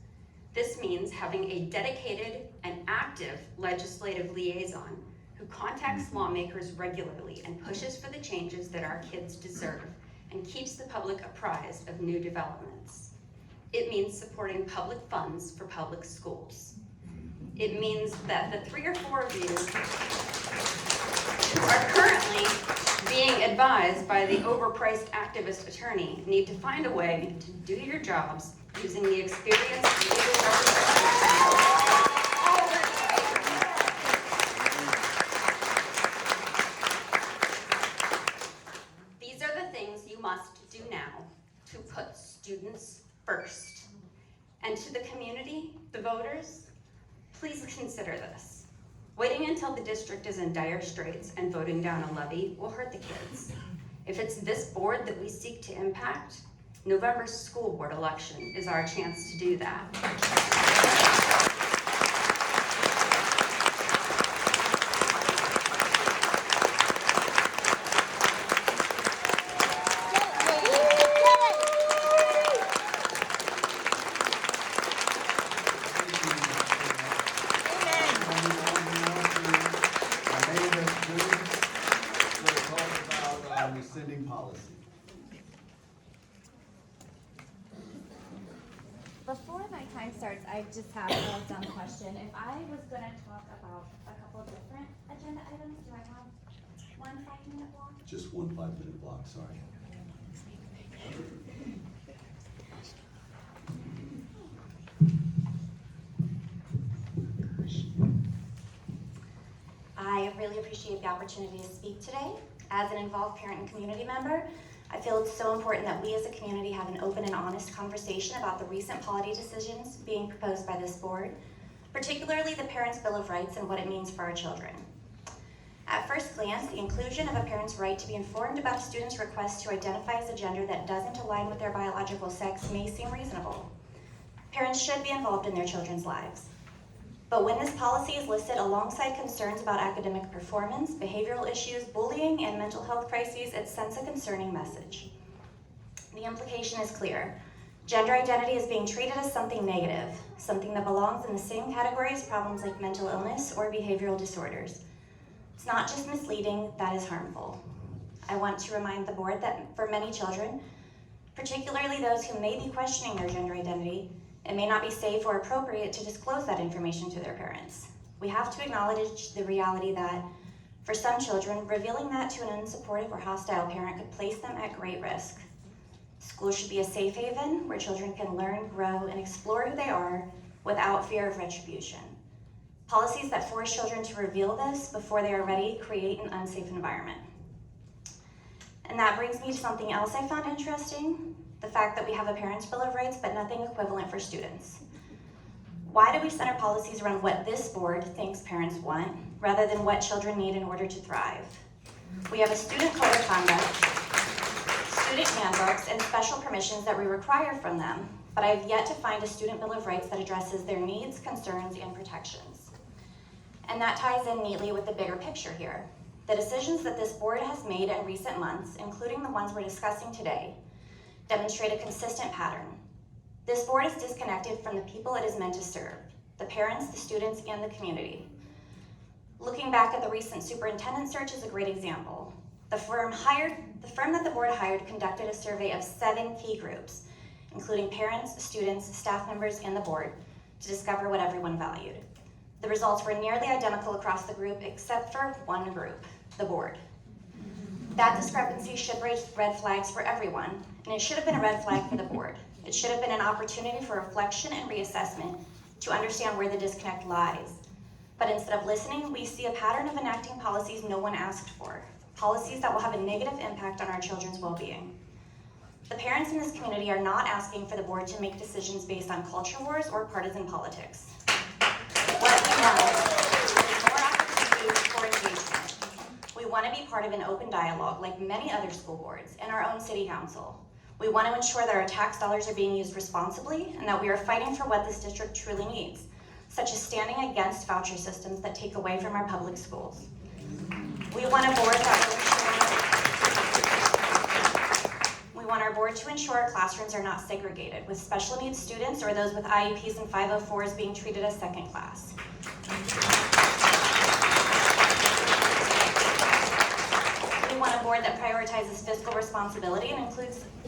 This means having a dedicated and active legislative liaison who contacts lawmakers regularly and pushes for the changes that our kids deserve and keeps the public apprised of new developments. It means supporting public funds for public schools. It means that the 3 or 4 of you who are currently being advised by the overpriced activist attorney need to find a way to do your jobs using the experience and legal representation. These are the things you must do now to put students first. And to the community, the voters, Please consider this. Waiting until the district is in dire straits and voting down a levy will hurt the kids. If it's this board that we seek to impact, November's school board election is our chance to do that. Rescinding policy. Before my time starts, I just have a dumb question. If I was gonna talk about a couple different agenda items, do I have one 5-minute block? Just one 5-minute block, sorry. I really appreciate the opportunity to speak today. As an involved parent and community member, I feel it's so important that we as a community have an open and honest conversation about the recent policy decisions being proposed by this board, particularly the Parents' Bill of Rights and what it means for our children. At first glance, the inclusion of a parent's right to be informed about a student's request to identify as a gender that doesn't align with their biological sex may seem reasonable. Parents should be involved in their children's lives. But when this policy is listed alongside concerns about academic performance, behavioral issues, bullying, and mental health crises, it sends a concerning message. The implication is clear. Gender identity is being treated as something negative, something that belongs in the same category as problems like mental illness or behavioral disorders. It's not just misleading, that is harmful. I want to remind the board that for many children, particularly those who may be questioning their gender identity, it may not be safe or appropriate to disclose that information to their parents. We have to acknowledge the reality that, for some children, revealing that to an unsupportive or hostile parent could place them at great risk. School should be a safe haven where children can learn, grow, and explore who they are without fear of retribution. Policies that force children to reveal this before they are ready create an unsafe environment. And that brings me to something else I found interesting. The fact that we have a Parents' Bill of Rights, but nothing equivalent for students. Why do we center policies around what this board thinks parents want, rather than what children need in order to thrive? We have a student code of conduct, student handbooks, and special permissions that we require from them, but I have yet to find a student Bill of Rights that addresses their needs, concerns, and protections. And that ties in neatly with the bigger picture here. The decisions that this board has made in recent months, including the ones we're discussing today, demonstrate a consistent pattern. This board is disconnected from the people it is meant to serve, the parents, the students, and the community. Looking back at the recent superintendent search is a great example. The firm that the board hired conducted a survey of 7 key groups, including parents, students, staff members, and the board, to discover what everyone valued. The results were nearly identical across the group except for one group, the board. That discrepancy should raise red flags for everyone, and it should have been a red flag for the board. It should have been an opportunity for reflection and reassessment to understand where the disconnect lies. But instead of listening, we see a pattern of enacting policies no one asked for, policies that will have a negative impact on our children's well-being. The parents in this community are not asking for the board to make decisions based on culture wars or partisan politics. What we want is more opportunities for engagement. We want to be part of an open dialogue like many other school boards and our own city council. We want to ensure that our tax dollars are being used responsibly and that we are fighting for what this district truly needs, such as standing against voucher systems that take away from our public schools. We want our board to ensure our classrooms are not segregated, with special needs students or those with IEPs and 504s being treated as second class. We want a board that prioritizes fiscal responsibility and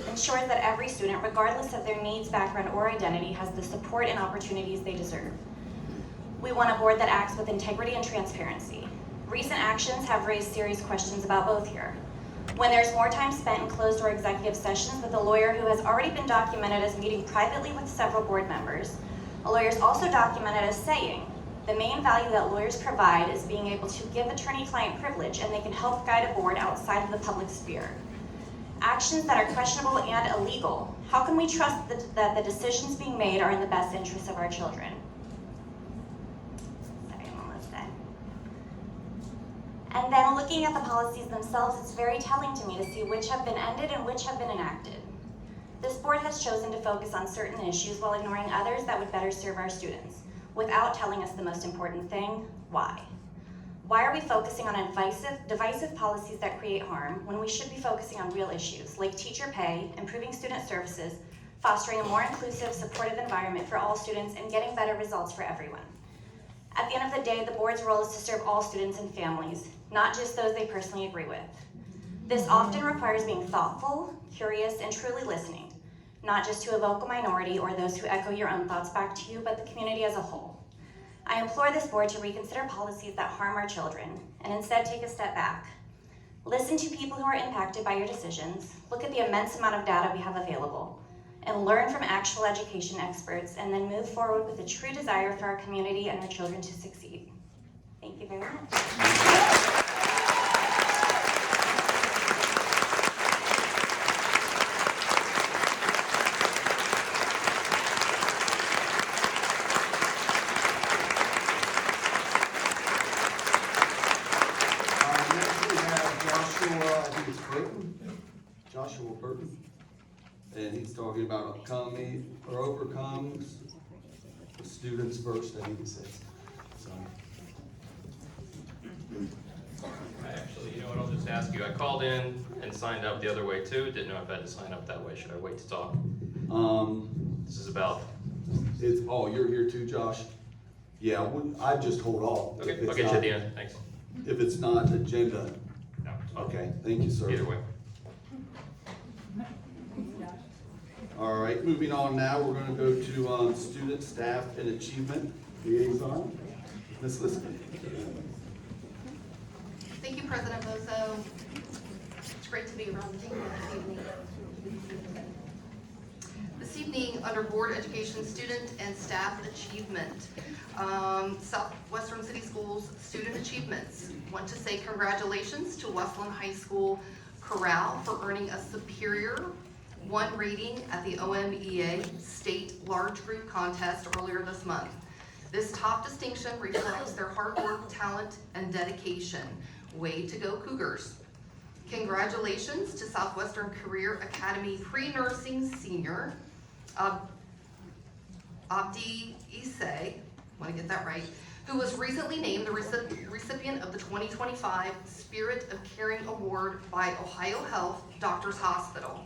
ensures that every student, regardless of their needs, background, or identity, has the support and opportunities they deserve. We want a board that acts with integrity and transparency. Recent actions have raised serious questions about both here. When there's more time spent in closed-door executive sessions with a lawyer who has already been documented as meeting privately with several board members, a lawyer is also documented as saying, the main value that lawyers provide is being able to give attorney-client privilege and they can help guide a board outside of the public sphere. Actions that are questionable and illegal, how can we trust that the decisions being made are in the best interest of our children? And then looking at the policies themselves, it's very telling to me to see which have been ended and which have been enacted. This board has chosen to focus on certain issues while ignoring others that would better serve our students, without telling us the most important thing, why. Why are we focusing on divisive policies that create harm when we should be focusing on real issues like teacher pay, improving student services, fostering a more inclusive, supportive environment for all students, and getting better results for everyone? At the end of the day, the board's role is to serve all students and families, not just those they personally agree with. This often requires being thoughtful, curious, and truly listening, not just to evoke a minority or those who echo your own thoughts back to you, but the community as a whole. I implore this board to reconsider policies that harm our children and instead take a step back. Listen to people who are impacted by your decisions, look at the immense amount of data we have available, and learn from actual education experts, and then move forward with a true desire for our community and our children to succeed. Thank you very much. Next we have Joshua, I think it's Burton, Joshua Burton. And he's talking about overcomes the students first, I think it says. So. Actually, you know what, I'll just ask you, I called in and signed up the other way too, didn't know if I had to sign up that way, should I wait to talk? This is about, You're here too, Josh? Yeah, I'd just hold off. okay, If it's I'll get you not- at the end, thanks. If it's not agenda, No, okay, thank you, sir. either way. All right, moving on now, we're gonna go to student, staff, and achievement liaison. Ms. Liskey. Thank you, President Bozo. It's great to be around the table this evening. This evening, under Board Education Student and Staff Achievement, Southwestern City Schools Student Achievements. Want to say congratulations to Westland High School Corral for earning a superior 1 rating at the OMEA State Large Group Contest earlier this month. This top distinction reflects their hard work, talent, and dedication. Way to go, Cougars. Congratulations to Southwestern Career Academy pre-nursing senior, Abdi Issei, want to get that right, who was recently named the recipient of the 2025 Spirit of Caring Award by Ohio Health Doctors Hospital.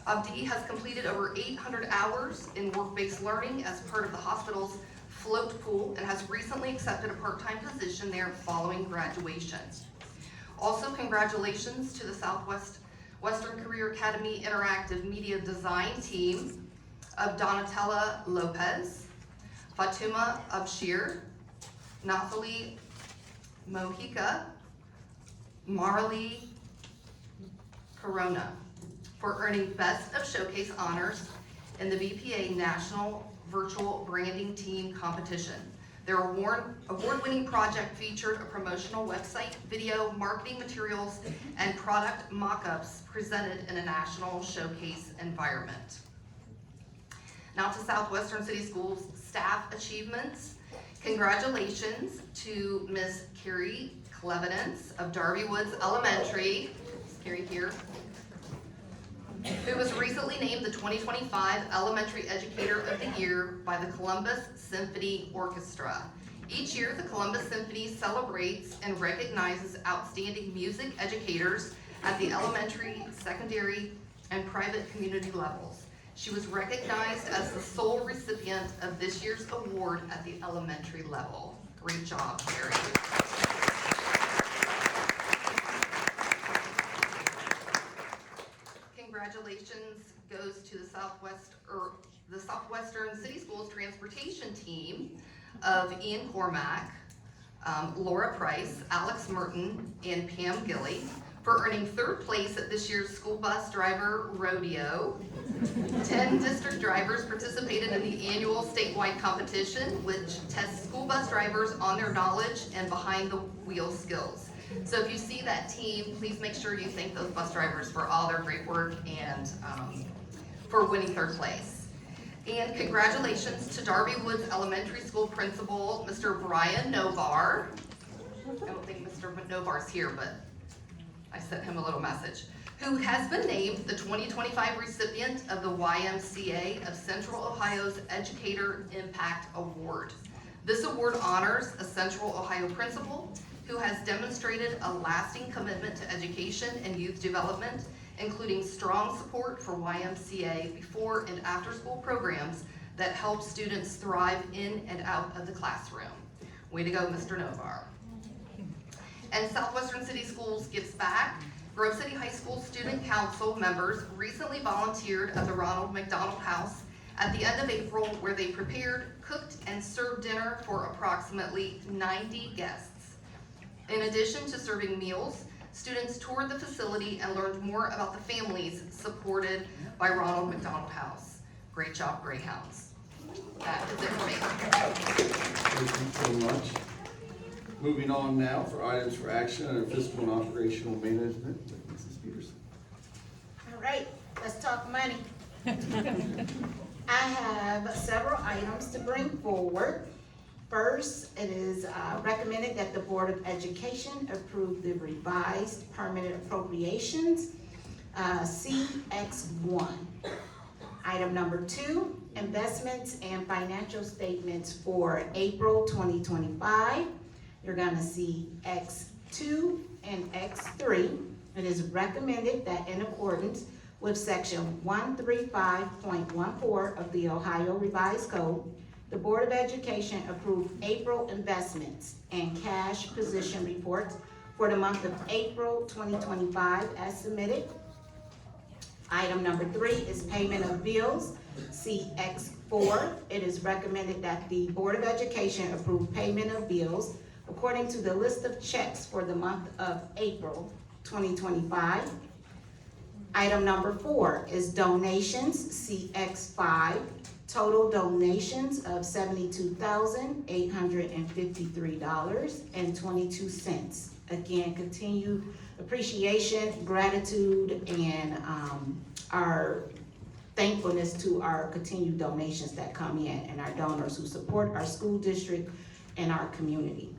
Abdi has completed over 800 hours in work-based learning as part of the hospital's float pool and has recently accepted a part-time position there following graduation. Also, congratulations to the Western Career Academy Interactive Media Design team of Donatella Lopez, Fatuma Abshir, Nathalie Mojica, Marley Corona, for earning Best of Showcase honors in the BPA National Virtual Branding Team Competition. Their award-winning project featured a promotional website, video, marketing materials, and product mock-ups presented in a national showcase environment. Now to Southwestern City Schools staff achievements. Congratulations to Ms. Carrie Clevidence of Darby Woods Elementary, is Carrie here, who was recently named the 2025 Elementary Educator of the Year by the Columbus Symphony Orchestra. Each year, the Columbus Symphony celebrates and recognizes outstanding music educators at the elementary, secondary, and private community levels. She was recognized as the sole recipient of this year's award at the elementary level. Great job, Carrie. Congratulations goes to the Southwestern City Schools transportation team of Ian Cormack, Laura Price, Alex Merton, and Pam Gilly for earning 3rd place at this year's school bus driver rodeo. 10 district drivers participated in the annual statewide competition, which tests school bus drivers on their knowledge and behind the wheel skills. So if you see that team, please make sure you thank those bus drivers for all their great work and for winning 3rd place. And congratulations to Darby Woods Elementary School Principal, Mr. Brian Novar, I don't think Mr. Novar's here, but I sent him a little message, who has been named the 2025 recipient of the YMCA of Central Ohio's Educator Impact Award. This award honors a Central Ohio principal who has demonstrated a lasting commitment to education and youth development, including strong support for YMCA before and after school programs that help students thrive in and out of the classroom. Way to go, Mr. Novar. And Southwestern City Schools gives back. Grove City High School Student Council members recently volunteered at the Ronald McDonald House at the end of April, where they prepared, cooked, and served dinner for approximately 90 guests. In addition to serving meals, students toured the facility and learned more about the families supported by Ronald McDonald House. Great job, Greyhounds. That is it for me. Thank you so much. Moving on now for items for action under fiscal and operational management, Mrs. Peterson. All right, let's talk money. I have several items to bring forward. First, it is recommended that the Board of Education approve the revised permanent appropriations, CX1. Item number 2, investments and financial statements for April 2025. You're gonna see X2 and X3. It is recommended that in accordance with section 135.14 of the Ohio Revised Code, the Board of Education approve April investments and cash position reports for the month of April 2025 as submitted. Item number 3 is payment of bills, CX4. It is recommended that the Board of Education approve payment of bills according to the list of checks for the month of April 2025. Item number 4 is donations, CX5. Total donations of $72,853.22. Again, continued appreciation, gratitude, and our thankfulness to our continued donations that come in and our donors who support our school district and our community.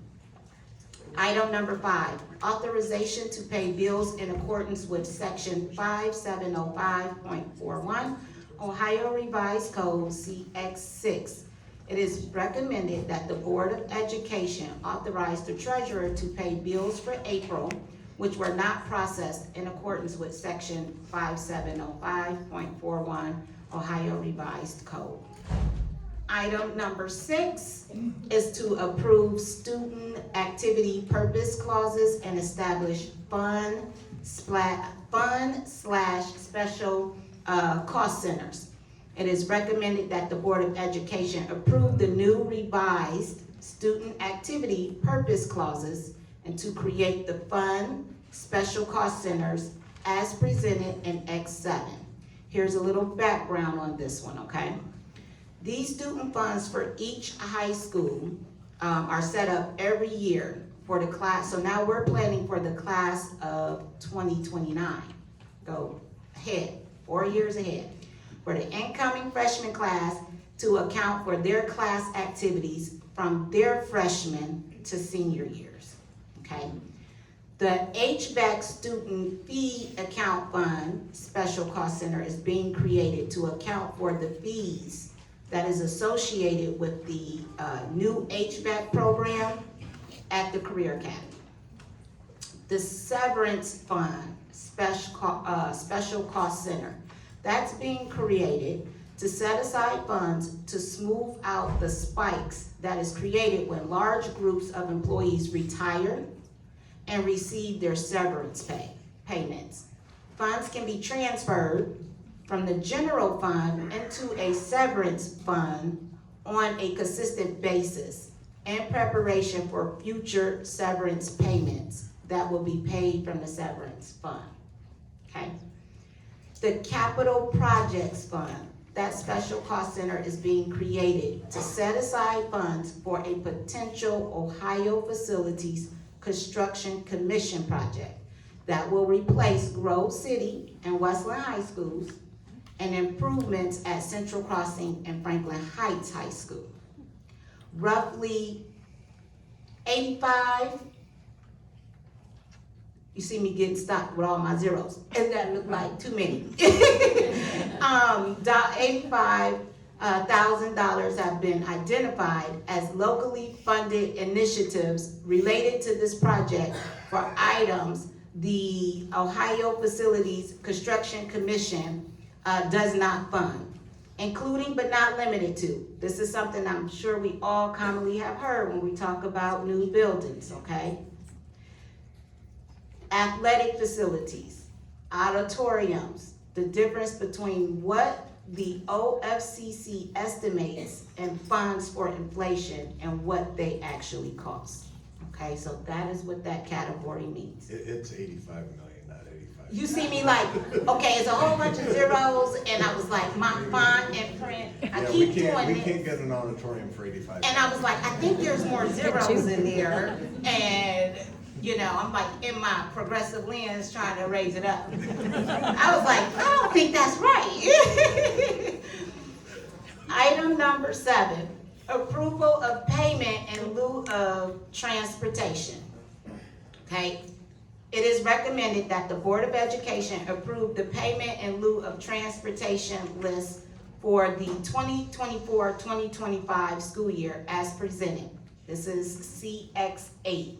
Item number 5, authorization to pay bills in accordance with section 5705.41, Ohio Revised Code CX6. It is recommended that the Board of Education authorize the treasurer to pay bills for April, which were not processed in accordance with section 5705.41, Ohio Revised Code. Item number 6 is to approve student activity purpose clauses and establish fund/special cost centers. It is recommended that the Board of Education approve the new revised student activity purpose clauses and to create the fund special cost centers as presented in X7. Here's a little background on this one, okay? These student funds for each high school are set up every year for the class. So now we're planning for the class of 2029. Go ahead, 4 years ahead. For the incoming freshman class to account for their class activities from their freshman to senior years, okay? The HVAC student fee account fund special cost center is being created to account for the fees that is associated with the new HVAC program at the Career Academy. The severance fund special cost center, that's being created to set aside funds to smooth out the spikes that is created when large groups of employees retire and receive their severance payments. Funds can be transferred from the general fund into a severance fund on a consistent basis in preparation for future severance payments that will be paid from the severance fund, okay? The capital projects fund, that special cost center is being created to set aside funds for a potential Ohio facilities construction commission project that will replace Grove City and Westland High Schools and improvements at Central Crossing and Franklin Heights High School. Roughly 85 You see me getting stopped with all my zeros, and that looked like too many. $85,000 have been identified as locally funded initiatives related to this project for items the Ohio Facilities Construction Commission does not fund, including but not limited to. This is something I'm sure we all commonly have heard when we talk about new buildings, okay? Athletic facilities, auditoriums, the difference between what the OFCC estimates and funds for inflation and what they actually cost. Okay, so that is what that category means. It's 85 million, not 85. You see me like, okay, it's a whole bunch of zeros, and I was like, my font and print, I Yeah, keep we doing can't it. get an auditorium for 85. And I was like, I think there's more zeros in there, and, you know, I'm like in my progressive lens trying to raise it up. I was like, I don't think that's right. Item number 7, approval of payment in lieu of transportation. Okay? It is recommended that the Board of Education approve the payment in lieu of transportation list for the 2024-2025 school year as presented. This is CX8.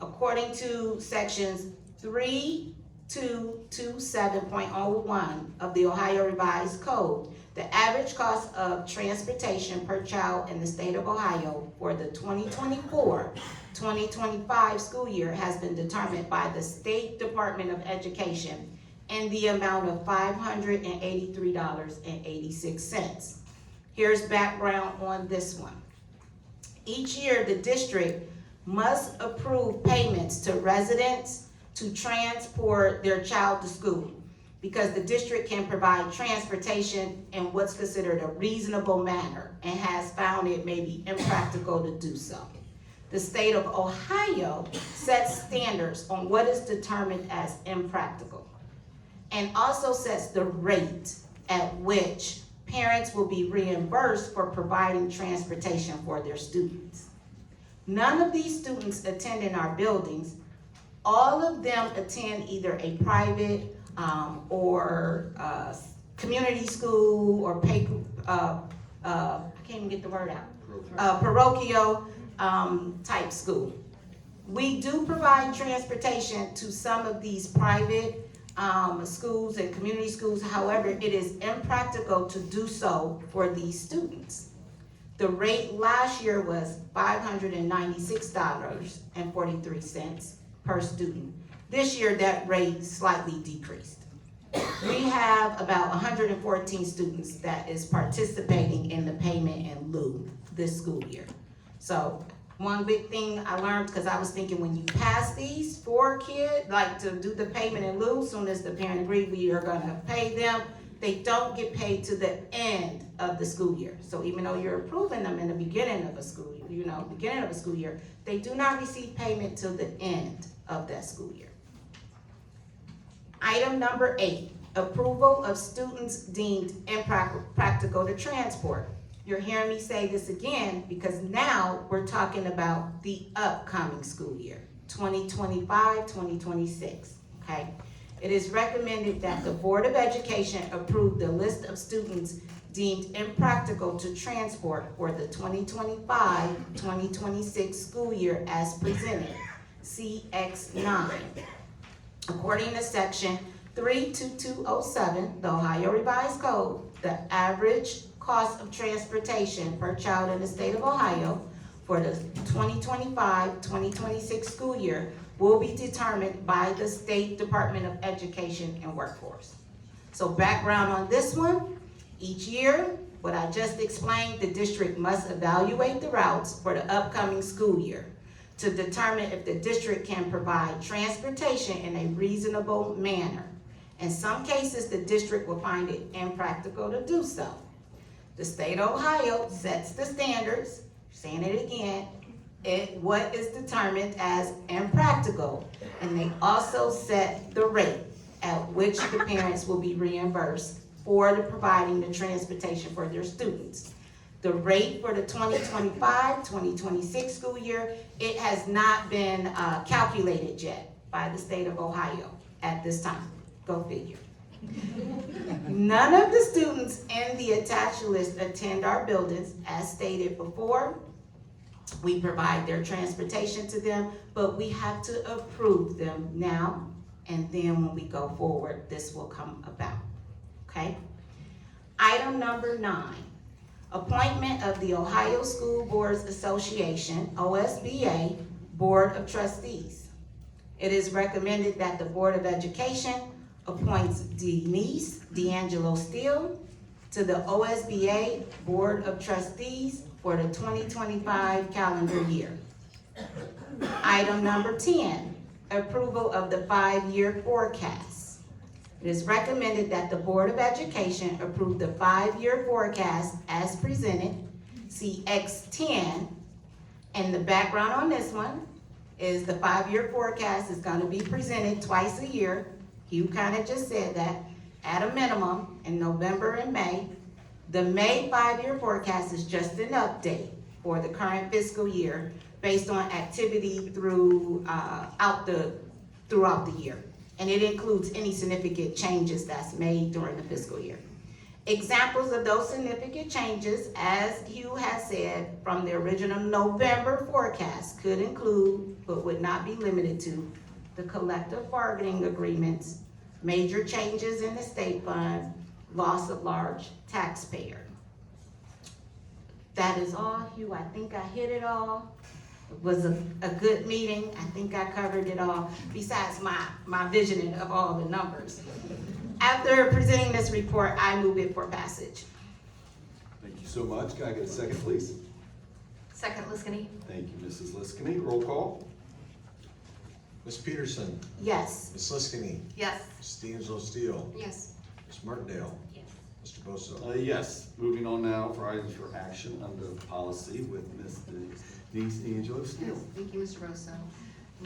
According to sections 3227.01 of the Ohio Revised Code, the average cost of transportation per child in the state of Ohio for the 2024-2025 school year has been determined by the State Department of Education in the amount of $583.86. Here's background on this one. Each year, the district must approve payments to residents to transport their child to school, because the district can provide transportation in what's considered a reasonable manner and has found it may be impractical to do so. The state of Ohio sets standards on what is determined as impractical, and also sets the rate at which parents will be reimbursed for providing transportation for their students. None of these students attend in our buildings. All of them attend either a private or community school or I can't even get the word out, parochial type school. We do provide transportation to some of these private schools and community schools. However, it is impractical to do so for these students. The rate last year was $596.43 per student. This year, that rate slightly decreased. We have about 114 students that is participating in the payment in lieu this school year. So one big thing I learned, because I was thinking when you pass these for kids, like to do the payment in lieu, as soon as the parent agreed we are gonna pay them, they don't get paid to the end of the school year. So even though you're approving them in the beginning of a school year, they do not receive payment till the end of that school year. Item number 8, approval of students deemed impractical to transport. You're hearing me say this again because now we're talking about the upcoming school year, 2025-2026, okay? It is recommended that the Board of Education approve the list of students deemed impractical to transport for the 2025-2026 school year as presented, CX9. According to section 32207, the Ohio Revised Code, the average cost of transportation per child in the state of Ohio for the 2025-2026 school year will be determined by the State Department of Education and Workforce. So background on this one, each year, what I just explained, the district must evaluate the routes for the upcoming school year to determine if the district can provide transportation in a reasonable manner. In some cases, the district will find it impractical to do so. The state of Ohio sets the standards, saying it again, what is determined as impractical, and they also set the rate at which the parents will be reimbursed for providing the transportation for their students. The rate for the 2025-2026 school year, it has not been calculated yet. by the state of Ohio at this time. Go figure. None of the students in the attached list attend our buildings. As stated before, we provide their transportation to them, but we have to approve them now, and then when we go forward, this will come about, okay? Item number 9, appointment of the Ohio School Boards Association, OSBA, Board of Trustees. It is recommended that the Board of Education appoints Denise D'Angelo Steele to the OSBA Board of Trustees for the 2025 calendar year. Item number 10, approval of the 5-year forecast. It is recommended that the Board of Education approve the 5-year forecast as presented. See X10, and the background on this one is the 5-year forecast is going to be presented twice a year. Hugh kind of just said that, at a minimum in November and May. The May 5-year forecast is just an update for the current fiscal year based on activity throughout the year. And it includes any significant changes that's made during the fiscal year. Examples of those significant changes, as Hugh has said, from the original November forecast could include, but would not be limited to, the collective bargaining agreements, major changes in the state fund, loss of large taxpayer. That is all, Hugh. I think I hit it all. It was a good meeting. I think I covered it all, besides my visioning of all the numbers. After presenting this report, I move it for passage. Thank you so much. Can I get a second, please? Second, Liskini. Thank you, Mrs. Liskini. Roll call. Ms. Peterson, Yes. Ms. Liskini, Yes. Ms. D'Angelo Steele, Yes. Ms. Martindale, Yes. Mr. Bosso. Yes. Moving on now for items for action under policy with Ms. Denise D'Angelo Steele. Yes, thank you, Mr. Rosso.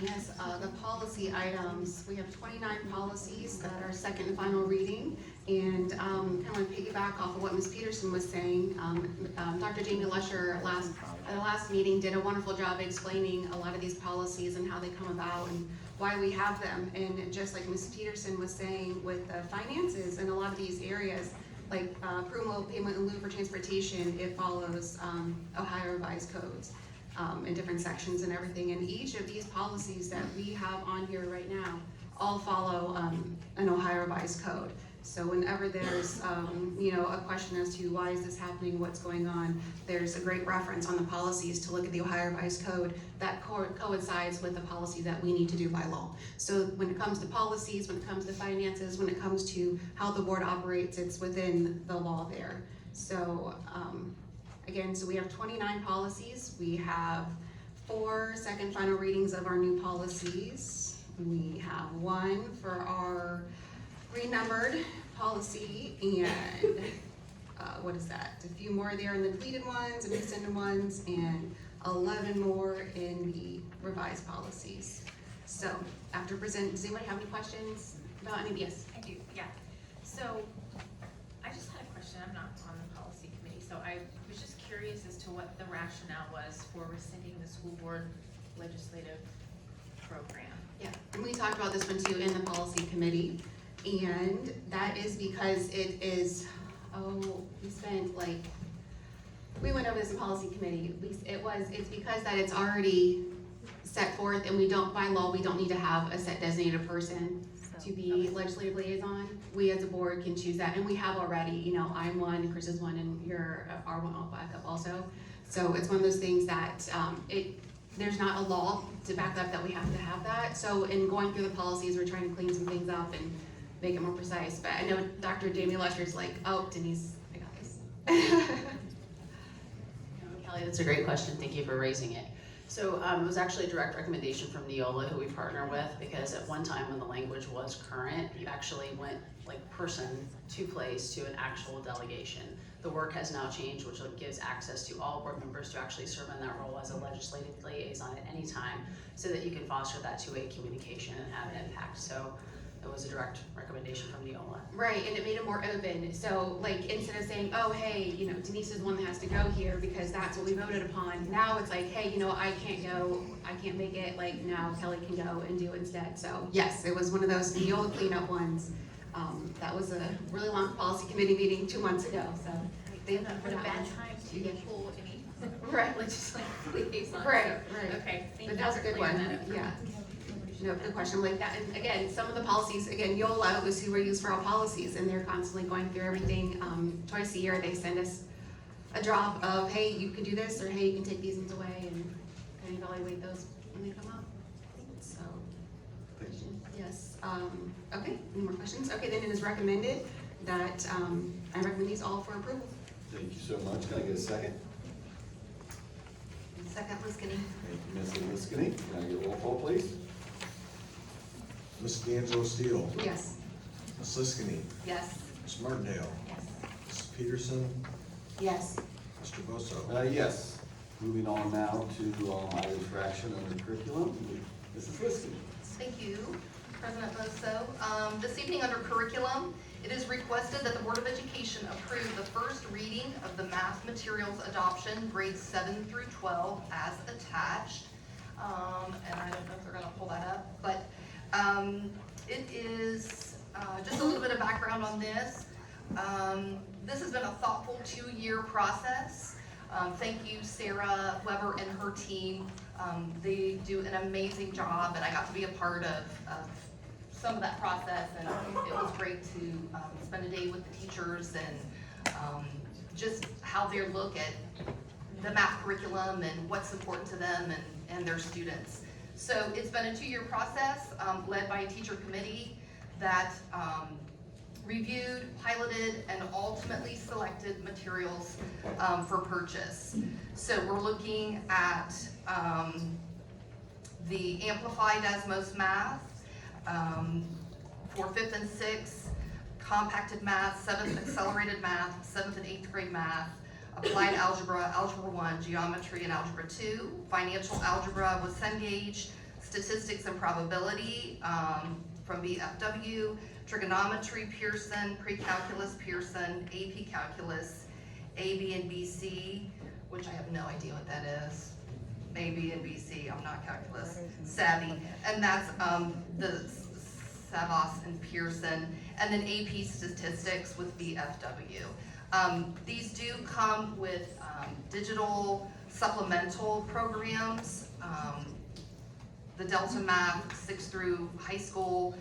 Yes, the policy items, we have 29 policies that are second and final reading. And kind of want to piggyback off of what Ms. Peterson was saying. Dr. Jamie Lesher at the last meeting did a wonderful job explaining a lot of these policies and how they come about and why we have them. And just like Ms. Peterson was saying with the finances and a lot of these areas, like approval payment in lieu for transportation, it follows Ohio revised codes. In different sections and everything, and each of these policies that we have on here right now all follow an Ohio revised code. So whenever there's a question as to why is this happening, what's going on, there's a great reference on the policies to look at the Ohio revised code that coincides with the policy that we need to do by law. So when it comes to policies, when it comes to finances, when it comes to how the board operates, it's within the law there. So again, so we have 29 policies. We have 4 second final readings of our new policies. We have 1 for our renumbered policy, and what is that? A few more there in the deleted ones and extended ones, and 11 more in the revised policies. So after present, does anybody have any questions about any of these? I do, yeah. So I just had a question. I'm not on the policy committee, so I was just curious as to what the rationale was for rescinding the school board legislative program. Yeah, and we talked about this one too in the policy committee, and that is because it is, we went over this in policy committee. It's because that it's already set forth, and we don't, by law, we don't need to have a set designated person to be legislative liaison. We as a board can choose that, and we have already, I'm one, Chris is one, and you're one backup also. So it's one of those things that there's not a law to back up that we have to have that. So in going through the policies, we're trying to clean some things up and make it more precise. But I know Dr. Jamie Lesher's like, oh, Denise, I got this. Kelly, that's a great question. Thank you for raising it. So it was actually a direct recommendation from Neola, who we partner with, because at one time when the language was current, you actually went like person to place to an actual delegation. The work has now changed, which gives access to all board members to actually serve in that role as a legislative liaison at any time, so that you can foster that two-way communication and have an impact. So it was was a direct recommendation from Neola. Right, and it made it more open, so like, instead of saying, oh, hey, you know, Denise is one that has to go here because that's what we voted upon, now it's like, hey, you know, I can't go, I can't make it, like, now Kelly can go and do it instead, so, yes, it was one of those Neola cleanup ones. That was a really long policy committee meeting 2 months ago, so. They What a bad time to pull any Right. legislative liaison. Right, So, right. Okay, thank you But that was a for good clearing one, that up. yeah. No, good question, like that, and again, some of the policies, again, YOLA was who we use for all policies, and they're constantly going through everything, twice a year, they send us a drop of, hey, you can do this, or hey, you can take these ones away, and kind of evaluate those when they come up, so. Yes, okay, any more questions? Okay, then it is recommended that, I recommend these all for approval. Thank you so much. Can I get a second? Second, Liskini. Thank you, Ms. Liskini. Can I get a roll call, please? Ms. D'Angelo Steele. Yes. Ms. Liskini. Yes. Ms. Martindale. Yes. Ms. Peterson. Yes. Mr. Bosso. Yes. Moving on now to items for action under curriculum. Mrs. Liskini. Thank you, President Bosso. This evening under curriculum, it is requested that the Board of Education approve the first reading of the math materials adoption, grades 7 through 12, as attached. And I don't know if they're gonna pull that up, but it is, just a little bit of background on this. This has been a thoughtful 2-year process. Thank you, Sarah Weber and her team. They do an amazing job, and I got to be a part of some of that process, and it was great to spend a day with the teachers and just how they look at the math curriculum and what's important to them and their students. So it's been a 2-year process led by a teacher committee that reviewed, piloted, and ultimately selected materials for purchase. So we're looking at the Amplified as Most Math for 5th and 6th, compacted math, 7th accelerated math, 7th and 8th grade math, applied algebra, algebra 1, geometry, and algebra 2, financial algebra with Cengage, statistics and probability from BFW, trigonometry Pearson, pre-calculus Pearson, AP calculus, AB and BC, which I have no idea what that is. AB and BC, I'm not calculus savvy, and that's the Savos and Pearson, and then AP statistics with BFW. These do come with digital supplemental programs, the Delta Math 6 through high school,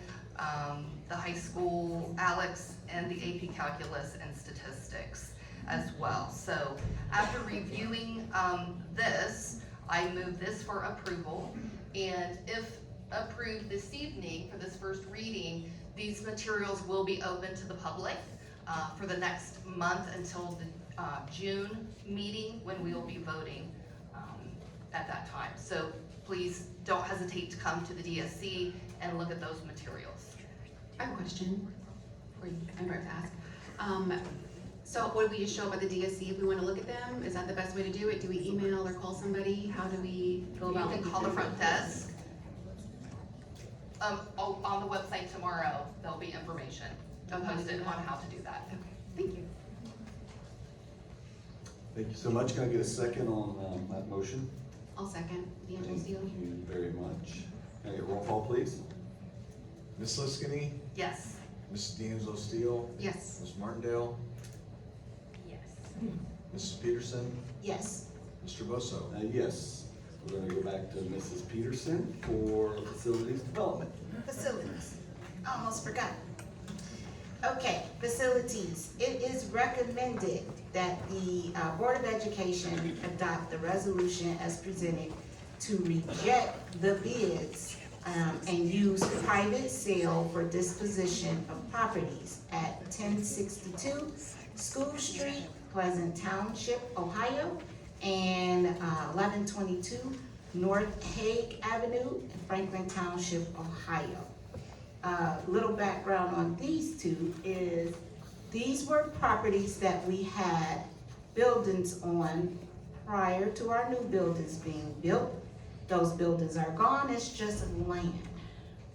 the high school ALEX, and the AP calculus and statistics as well. So after reviewing this, I move this for approval, and if approved this evening for this first reading, these materials will be open to the public for the next month until the June meeting, when we will be voting at that time. So please don't hesitate to come to the DSC and look at those materials. I have a question for you, I'm about to ask. So what do we just show up at the DSC if we want to look at them? Is that the best way to do it? Do we email or call somebody? How do we go about? You can call the front desk. On the website tomorrow, there'll be information posted on how to do that. Okay, thank you. Thank you so much. Can I get a second on that motion? I'll second. D'Angelo Thank Steele. you very much. Can I get a roll call, please? Ms. Liskini. Yes. Ms. D'Angelo Steele. Yes. Ms. Martindale. Yes. Mrs. Peterson. Yes. Mr. Bosso. Yes. We're gonna go back to Mrs. Peterson for facilities development. Facilities. Almost forgot. Okay, facilities. It is recommended that the Board of Education adopt the resolution as presented to reject the bids and use private sale for disposition of properties at 1062 School Street, Pleasant Township, Ohio, and 1122 North Hague Avenue, Franklin Township, Ohio. Little background on these two is these were properties that we had buildings on prior to our new buildings being built. Those buildings are gone, it's just land,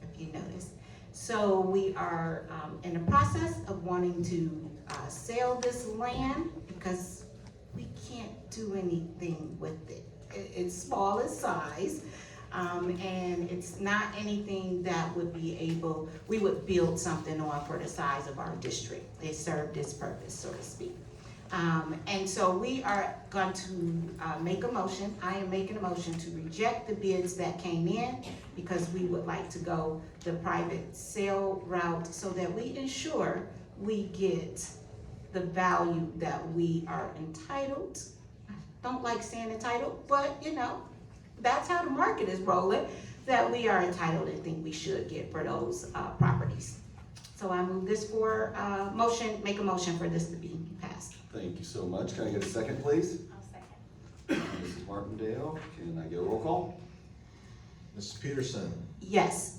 if you notice. So we are in the process of wanting to sell this land because we can't do anything with it. It's small in size, and it's not anything that would be able, we would build something on for the size of our district. It served its purpose, so to speak. And so we are going to make a motion. I am making a motion to reject the bids that came in because we would like to go the private sale route so that we ensure we get the value that we are entitled. I don't like saying entitled, but you know, that's how the market is rolling, that we are entitled and think we should get for those properties. So I move this for make a motion for this to be passed. Thank you so much. Can I get a second, please? I'll second. Mrs. Martindale, can I get a roll call? Mrs. Peterson, Yes.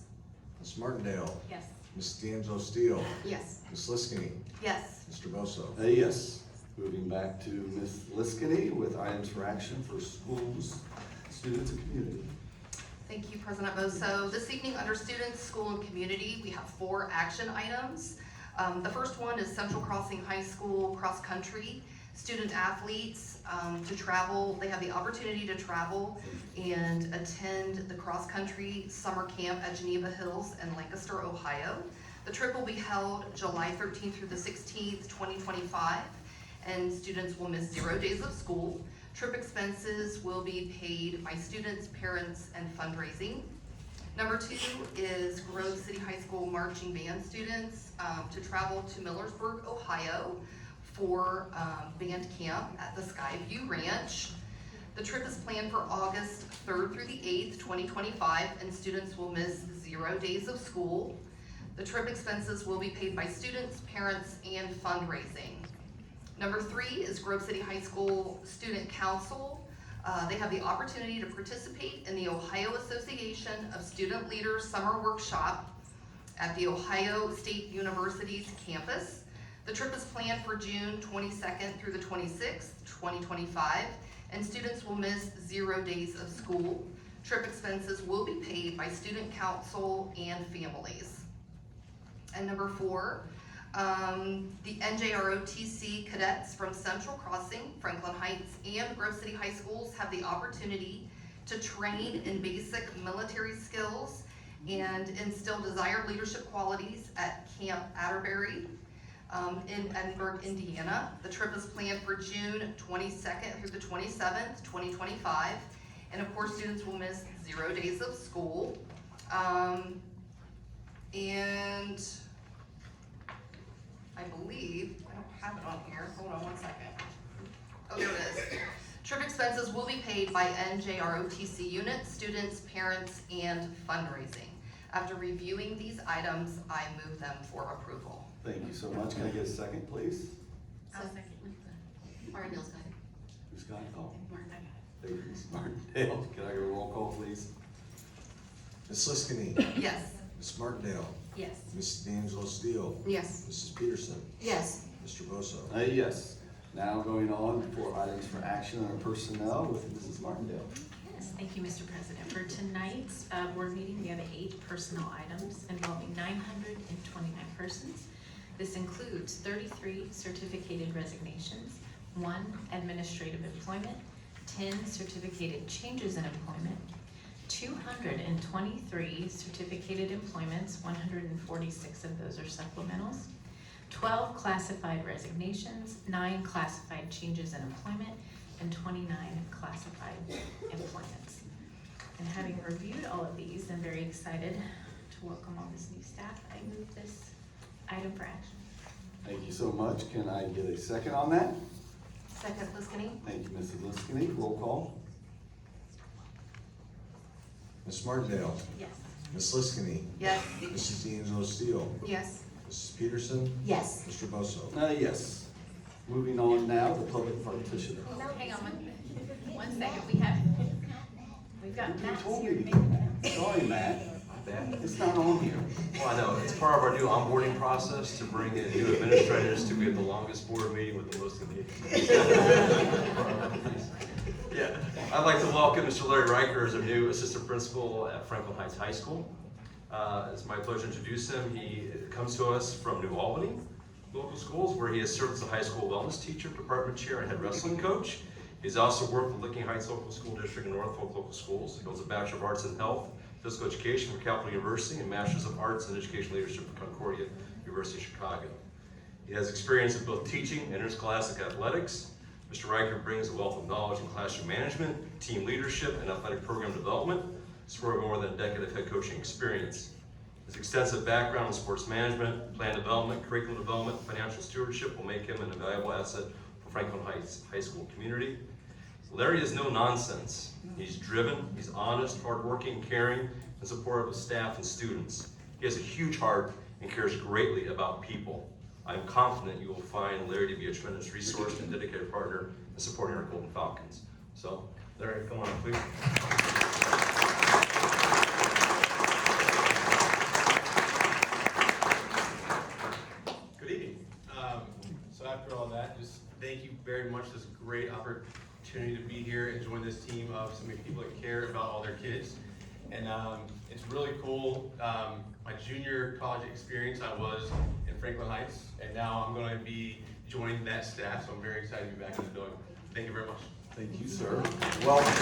Ms. Martindale, Yes. Ms. D'Angelo Steele, Yes. Ms. Liskini, Yes. Mr. Bosso. Yes. Moving back to Ms. Liskini with items for action for schools, students, and community. Thank you, President Bosso. This evening, under students, school, and community, we have 4 action items. The first one is Central Crossing High School cross-country. Student athletes to travel, they have the opportunity to travel and attend the cross-country summer camp at Geneva Hills in Lancaster, Ohio. The trip will be held July 13th through the 16th, 2025, and students will miss 0 days of school. Trip expenses will be paid by students, parents, and fundraising. Number 2 is Grove City High School marching band students to travel to Millersburg, Ohio for band camp at the Skyview Ranch. The trip is planned for August 3rd through the 8th, 2025, and students will miss 0 days of school. The trip expenses will be paid by students, parents, and fundraising. Number 3 is Grove City High School Student Council. They have the opportunity to participate in the Ohio Association of Student Leaders Summer Workshop at the Ohio State University's campus. The trip is planned for June 22nd through the 26th, 2025, and students will miss 0 days of school. Trip expenses will be paid by student council and families. And number 4, the NJROTC cadets from Central Crossing, Franklin Heights, and Grove City High Schools have the opportunity to train in basic military skills and instill desired leadership qualities at Camp Atterbury in Edinburgh, Indiana. The trip is planned for June 22nd through the 27th, 2025, and of course students will miss 0 days of school. And I believe, I don't have it on here, hold on one second. Oh, there it is. Trip expenses will be paid by NJROTC units, students, parents, and fundraising. After reviewing these items, I move them for approval. Thank you so much. Can I get a second, please? I'll second. Martindale's got it. Who's got it? Oh, Martindale. thank you, Ms. Martindale. Can I get a roll call, please? Ms. Liskini, Yes. Ms. Martindale, Yes. Ms. D'Angelo Steele, Yes. Mrs. Peterson, Yes. Mr. Bosso. Yes. Now going on for items for action on personnel with Mrs. Martindale. Yes, thank you, Mr. President. For tonight's board meeting, we have 8 personnel items involving 929 persons. This includes 33 certificated resignations, 1 administrative employment, 10 certificated changes in employment, 223 certificated employments, 146 of those are supplementals, 12 classified resignations, 9 classified changes in employment, and 29 classified employments. And having reviewed all of these, I'm very excited to welcome all this new staff. I move this item for action. Thank you so much. Can I get a second on that? Second, Liskini. Thank you, Mrs. Liskini. Roll call. Ms. Martindale, Yes. Ms. Liskini, Yes. Mrs. D'Angelo Steele, Yes. Mrs. Peterson, Yes. Mr. Bosso. Yes. Moving on now, the public partitioner. No, hang on one second. We've got You Matt's told here. me. Sorry, Matt. It's not on here. Well, I know, it's part of our new onboarding process to bring in new administrators to be at the longest board meeting with the most engagement. Yeah, I'd like to welcome Mr. Larry Riker as our new assistant principal at Franklin Heights High School. It's my pleasure to introduce him. He comes to us from New Albany Local Schools, where he has served as a high school wellness teacher, department chair, and head wrestling coach. He's also worked with Licking Heights Local School District and Norfolk Local Schools. He holds a Bachelor of Arts in Health, Physical Education from Capital University, and Masters of Arts in Education Leadership from Concordia University of Chicago. He has experience in both teaching and interscholastic athletics. Mr. Riker brings a wealth of knowledge in classroom management, team leadership, and athletic program development, supporting more than a decade of head coaching experience. His extensive background in sports management, plan development, curriculum development, financial stewardship will make him an invaluable asset for Franklin Heights High School community. Larry is no nonsense. He's driven, he's honest, hardworking, caring, and supportive of staff and students. He has a huge heart and cares greatly about people. I'm confident you will find Larry to be a tremendous resource and dedicated partner in supporting our Golden Falcons. So, Larry, come on, please. Good evening. So after all that, just thank you very much. This great opportunity to be here and join this team of so many people that care about all their kids. And it's really cool. My junior college experience, I was in Franklin Heights, and now I'm going to be joining that staff, so I'm very excited to be back in the building. Thank you very much. Thank you, sir. Welcome.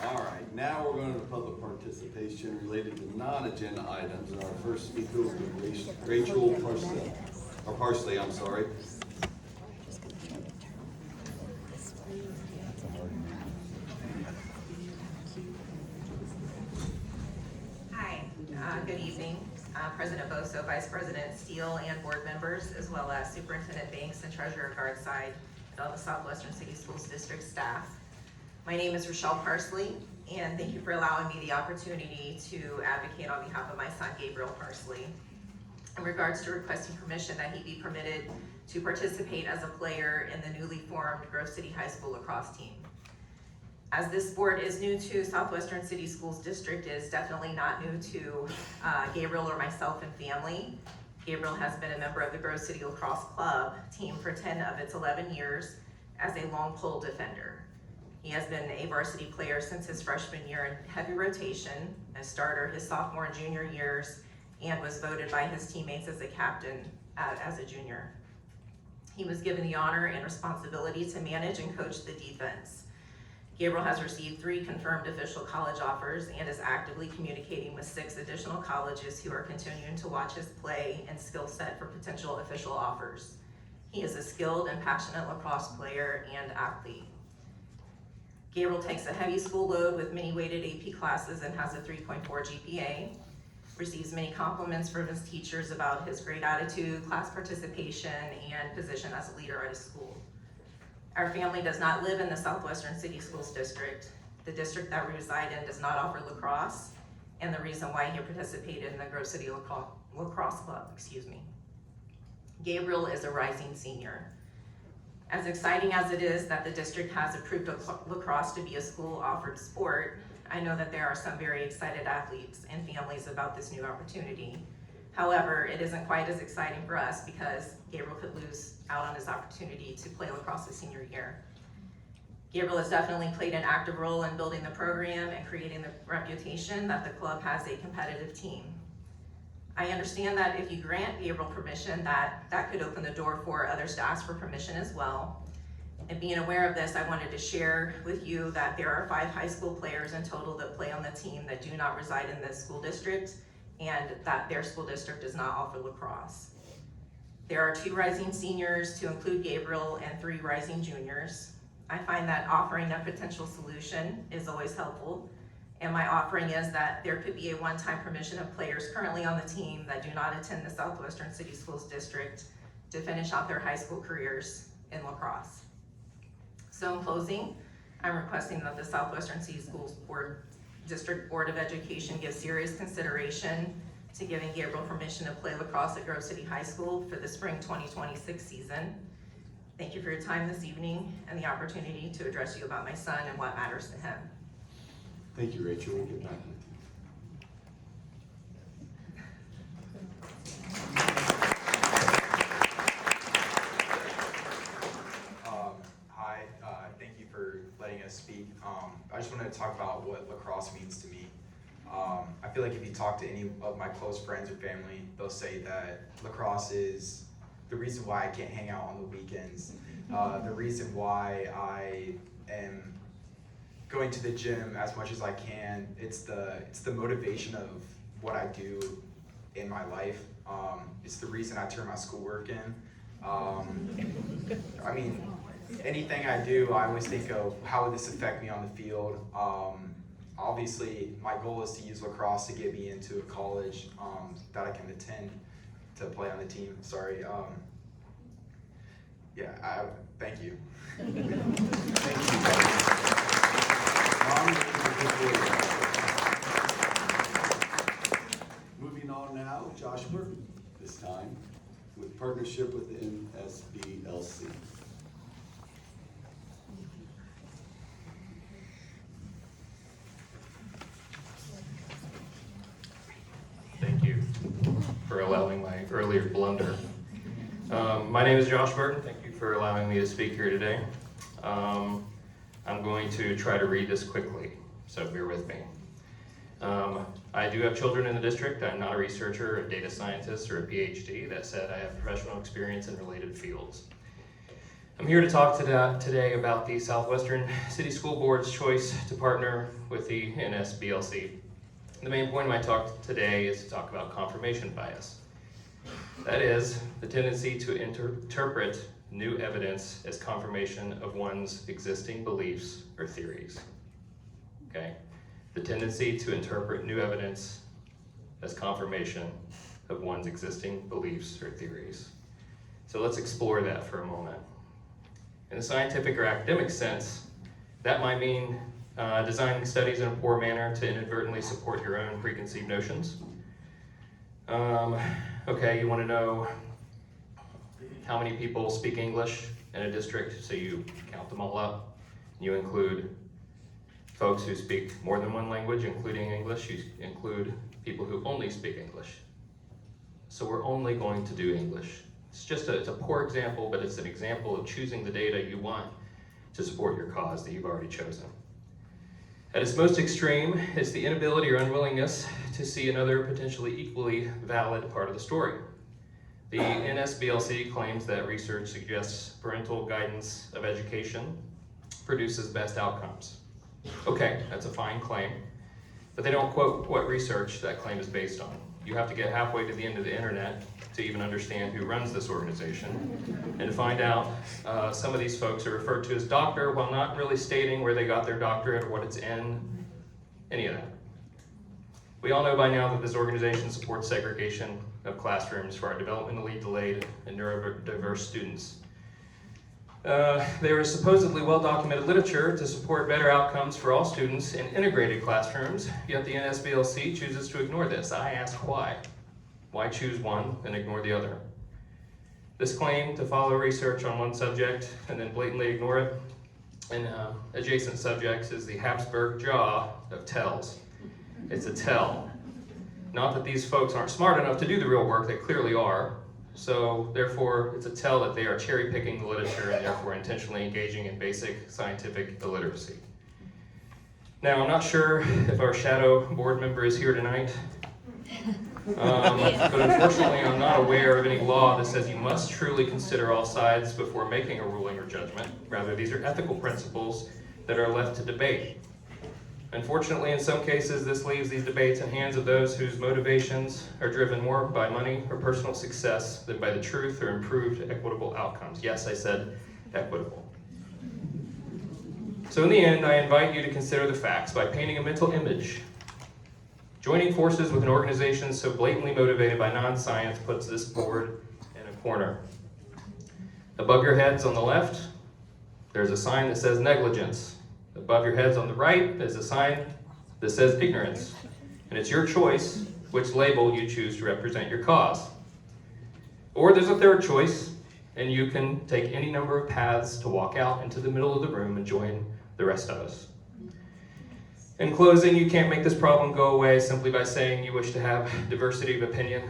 All right, now we're going to public participation related to non-agenda items, and our first speaker will be Rachel Parsley, I'm sorry. Hi, good evening. President Boso, Vice President Steele, and board members, as well as Superintendent Banks and Treasurer Gardside, and all the Southwestern City Schools District staff. My name is Rochelle Parsley, and thank you for allowing me the opportunity to advocate on behalf of my son, Gabriel Parsley, in regards to requesting permission that he be permitted to participate as a player in the newly formed Grove City High School lacrosse team. As this board is new to Southwestern City Schools District, is definitely not new to Gabriel or myself and family. Gabriel has been a member of the Grove City Lacrosse Club team for 10 of its 11 years as a long pole defender. He has been a varsity player since his freshman year in heavy rotation, a starter his sophomore and junior years, and was voted by his teammates as a captain as a junior. He was given the honor and responsibility to manage and coach the defense. Gabriel has received 3 confirmed official college offers and is actively communicating with 6 additional colleges who are continuing to watch his play and skill set for potential official offers. He is a skilled and passionate lacrosse player and athlete. Gabriel takes a heavy school load with many weighted AP classes and has a 3.4 GPA, receives many compliments from his teachers about his great attitude, class participation, and position as a leader at his school. Our family does not live in the Southwestern City Schools District. The district that we reside in does not offer lacrosse, and the reason why he participated in the Grove City Lacrosse Club, Gabriel is a rising senior. As exciting as it is that the district has approved lacrosse to be a school-offered sport, I know that there are some very excited athletes and families about this new opportunity. However, it isn't quite as exciting for us because Gabriel could lose out on his opportunity to play lacrosse his senior year. Gabriel has definitely played an active role in building the program and creating the reputation that the club has a competitive team. I understand that if you grant Gabriel permission, that could open the door for others to ask for permission as well. And being aware of this, I wanted to share with you that there are 5 high school players in total that play on the team that do not reside in this school district, and that their school district does not offer lacrosse. There are 2 rising seniors to include Gabriel and 3 rising juniors. I find that offering a potential solution is always helpful, and my offering is that there could be a one-time permission of players currently on the team that do not attend the Southwestern City Schools District to finish out their high school careers in lacrosse. So in closing, I'm requesting that the Southwestern City Schools District Board of Education give serious consideration to giving Gabriel permission to play lacrosse at Grove City High School for the spring 2026 season. Thank you for your time this evening and the opportunity to address you about my son and what matters to him. Thank you, Rachel. We'll get back with Hi, thank you for letting us speak. I feel like if you talk to any of my close friends or family, they'll say that lacrosse is the reason why I can't hang out on the weekends, the reason why I am going to the gym as much as I can. It's the motivation of what I do in my life. It's the reason I turn my schoolwork in. I mean, anything I do, I always think of how would this affect me on the field. Obviously, my goal is to use lacrosse to get me into a college that I can attend to play on the team. Sorry. Thank you. Moving on now, Josh Burton, this time, with partnership with the NSBLC. Thank you for allowing my earlier blunder. My name is Josh Burton. Thank you for allowing me to speak here today. I'm going to try to read this quickly, so bear with me. I do have children in the district. I'm not a researcher, a data scientist, or a PhD. That said, I have professional experience in related fields. I'm here to talk today about the Southwestern City School Board's choice to partner with the NSBLC. The main point of my talk today is to talk about confirmation bias. That is, the tendency to interpret new evidence as confirmation of one's existing beliefs or theories. Okay? The tendency to interpret new evidence as confirmation of one's existing beliefs or theories. So let's explore that for a moment. In the scientific or academic sense, that might mean designing studies in a poor manner to inadvertently support your own preconceived notions. Okay, you want to know how many people speak English in a district, so you count them all up. You include folks who speak more than one language, including English. You include people who only speak English. So we're only going to do English. It's a poor example, but it's an example of choosing the data you want to support your cause that you've already chosen. At its most extreme, it's the inability or unwillingness to see another potentially equally valid part of the story. The NSBLC claims that research suggests parental guidance of education produces best outcomes. Okay, that's a fine claim, but they don't quote what research that claim is based on. You have to get halfway to the end of the internet to even understand who runs this organization and to find out some of these folks are referred to as doctor while not really stating where they got their doctorate or what it's in, any of that. We all know by now that this organization supports segregation of classrooms for our developmentally delayed and neurodiverse students. There is supposedly well-documented literature to support better outcomes for all students in integrated classrooms, yet the NSBLC chooses to ignore this. I ask why. Why choose one and ignore the other? This claim to follow research on one subject and then blatantly ignore it in adjacent subjects is the Habsburg jaw of tells. It's a tell. Not that these folks aren't smart enough to do the real work, they clearly are. So therefore, it's a tell that they are cherry picking the literature and therefore intentionally engaging in basic scientific illiteracy. Now, I'm not sure if our shadow board member is here tonight, but unfortunately, I'm not aware of any law that says you must truly consider all sides before making a ruling or judgment. Rather, these are ethical principles that are left to debate. Unfortunately, in some cases, this leaves these debates in hands of those whose motivations are driven more by money or personal success than by the truth or improved equitable outcomes. Yes, I said equitable. So in the end, I invite you to consider the facts by painting a mental image. Joining forces with an organization so blatantly motivated by non-science puts this board in a corner. Above your heads on the left, there's a sign that says negligence. Above your heads on the right is a sign that says ignorance. And it's your choice which label you choose to represent your cause. Or there's a third choice, and you can take any number of paths to walk out into the middle of the room and join the rest of us. In closing, you can't make this problem go away simply by saying you wish to have diversity of opinion.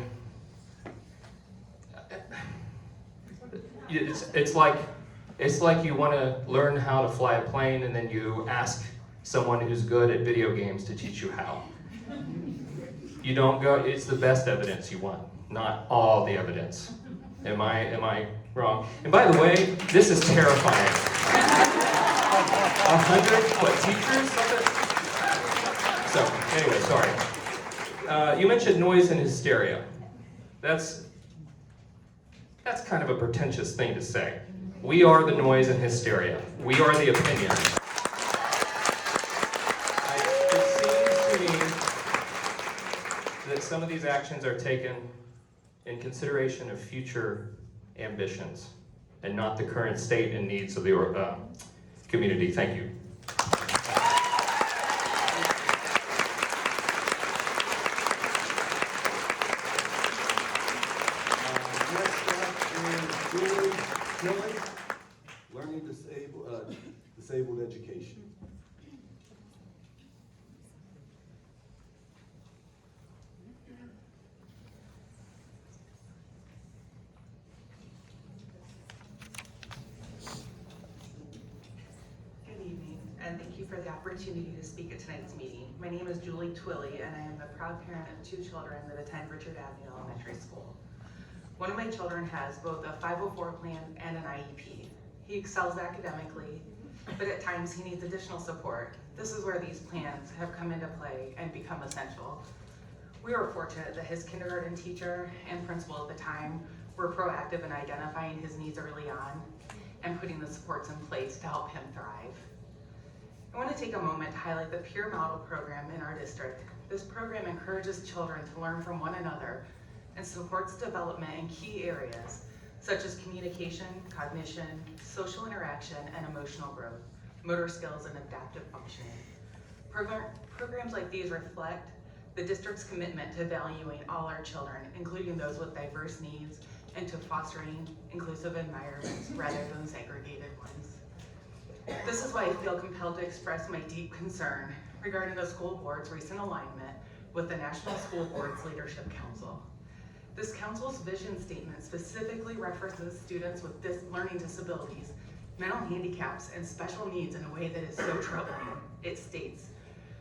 It's like you want to learn how to fly a plane and then you ask someone who's good at video games to teach you how. You don't go, it's the best evidence you want, not all the evidence. Am I wrong? And by the way, this is terrifying. 100 teachers? So, anyway, sorry. You mentioned noise and hysteria. That's kind of a pretentious thing to say. We are the noise and hysteria. We are the opinion. It seems to me that some of these actions are taken in consideration of future ambitions and not the current state and needs of the community. Thank you. Disabled education. Good evening, and thank you for the opportunity to speak at tonight's meeting. My name is Julie Twilley, and I am the proud parent of 2 children that attend Richard Avenue Elementary School. One of my children has both a 504 plan and an IEP. He excels academically, but at times he needs additional support. This is where these plans have come into play and become essential. We were fortunate that his kindergarten teacher and principal at the time were proactive in identifying his needs early on and putting the supports in place to help him thrive. I want to take a moment to highlight the peer model program in our district. This program encourages children to learn from one another and supports development in key areas such as communication, cognition, social interaction, and emotional growth, motor skills, and adaptive functioning. Programs like these reflect the district's commitment to valuing all our children, including those with diverse needs, and to fostering inclusive environments rather than segregated ones. This is why I feel compelled to express my deep concern regarding the school board's recent alignment with the National School Boards Leadership Council. This council's vision statement specifically references students with learning disabilities, mental handicaps, and special needs in a way that is so troubling. It states,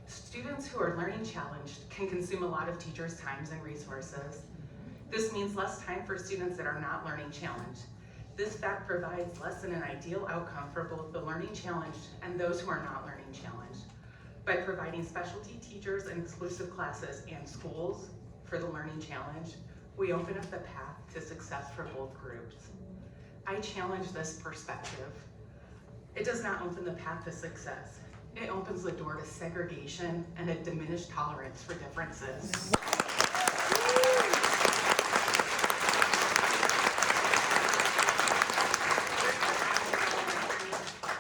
students who are learning challenged can consume a lot of teachers' times and resources. This means less time for students that are not learning challenged. This fact provides less than an ideal outcome for both the learning challenged and those who are not learning challenged. By providing specialty teachers and exclusive classes and schools for the learning challenged, we open up the path to success for both groups. I challenge this perspective. It does not open the path to success. It opens the door to segregation and a diminished tolerance for differences.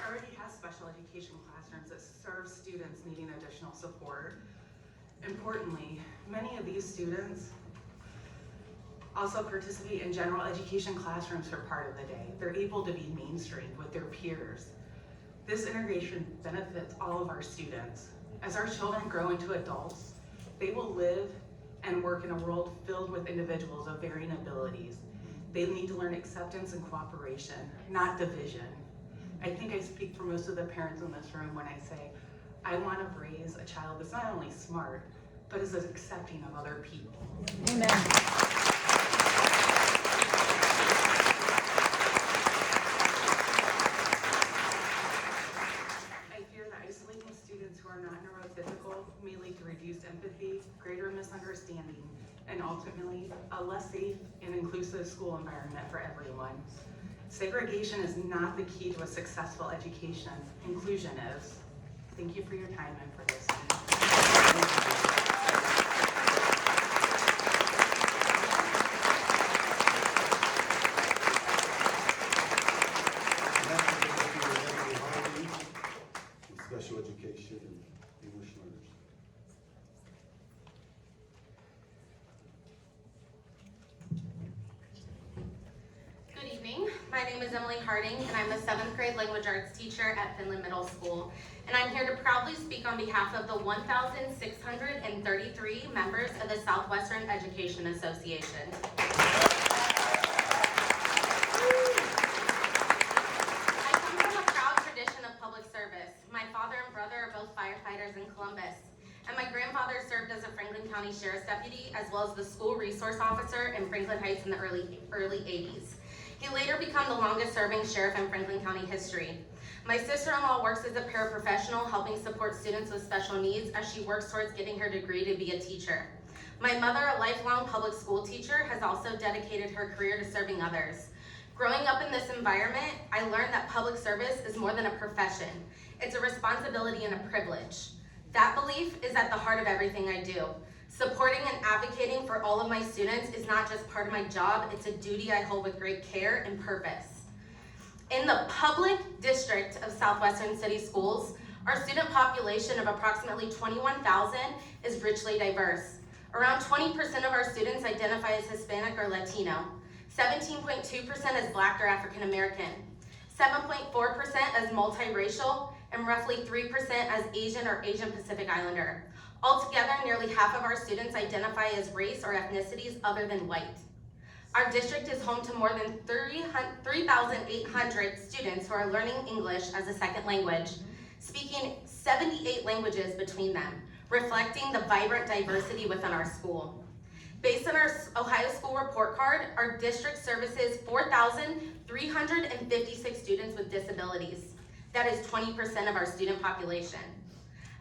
Already has special education classrooms that serve students needing additional support. Importantly, many of these students also participate in general education classrooms for part of the day. They're able to be mainstreamed with their peers. This integration benefits all of our students. As our children grow into adults, they will live and work in a world filled with individuals of varying abilities. They need to learn acceptance and cooperation, not division. I think I speak for most of the parents in this room when I say, I want to raise a child that's not only smart, but is accepting of other people. Amen. May lead to reduced empathy, greater misunderstanding, and ultimately a less safe and inclusive school environment for everyone. Segregation is not the key to a successful education. Inclusion is. Thank you for your time and for listening. Special education and English learners. Good evening. My name is Emily Harding, and I'm a 7th grade language arts teacher at Finland Middle School. And I'm here to proudly speak on behalf of the 1,633 members of the Southwestern Education Association. I come from a proud tradition of public service. My father and brother are both firefighters as a Franklin County Sheriff's Deputy, as well as the school resource officer in Franklin Heights in the early 80s. He later became the longest serving sheriff in Franklin County history. My sister-in-law works as a paraprofessional, helping support students with special needs as she works towards getting her degree to be a teacher. My mother, a lifelong public school teacher, has also dedicated her career to serving others. Growing up in this environment, I learned that public service is more than a profession. It's a responsibility and a privilege. That belief is at the heart of everything I do. Supporting and advocating for all of my students is not just part of my job, it's a duty I hold with great care and purpose. In the public district of Southwestern City Schools, our student population of approximately 21,000 is richly diverse. Around 20% of our students identify as Hispanic or Latino, 17.2% as Black or African American, 7.4% as multiracial, and roughly 3% as Asian or Asian Pacific Islander. Altogether, nearly half of our students identify as race or ethnicities other than white. Our district is home to more than 3,800 students who are learning English as a second language, speaking 78 languages between them, reflecting the vibrant diversity within our school. Based on our Ohio School Report Card, our district services 4,356 students with disabilities. That is 20% of our student population.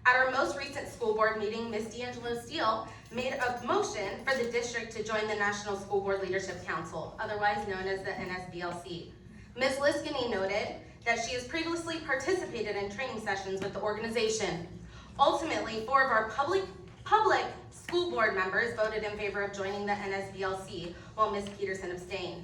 At our most recent school board meeting, Ms. D'Angelo Steele made a motion for the district to join the National School Board Leadership Council, otherwise known as the NSBLC. Ms. Liskany noted that she has previously participated in training sessions with the organization. Ultimately, 4 of our public school board members voted in favor of joining the NSBLC, while Ms. Peterson abstained.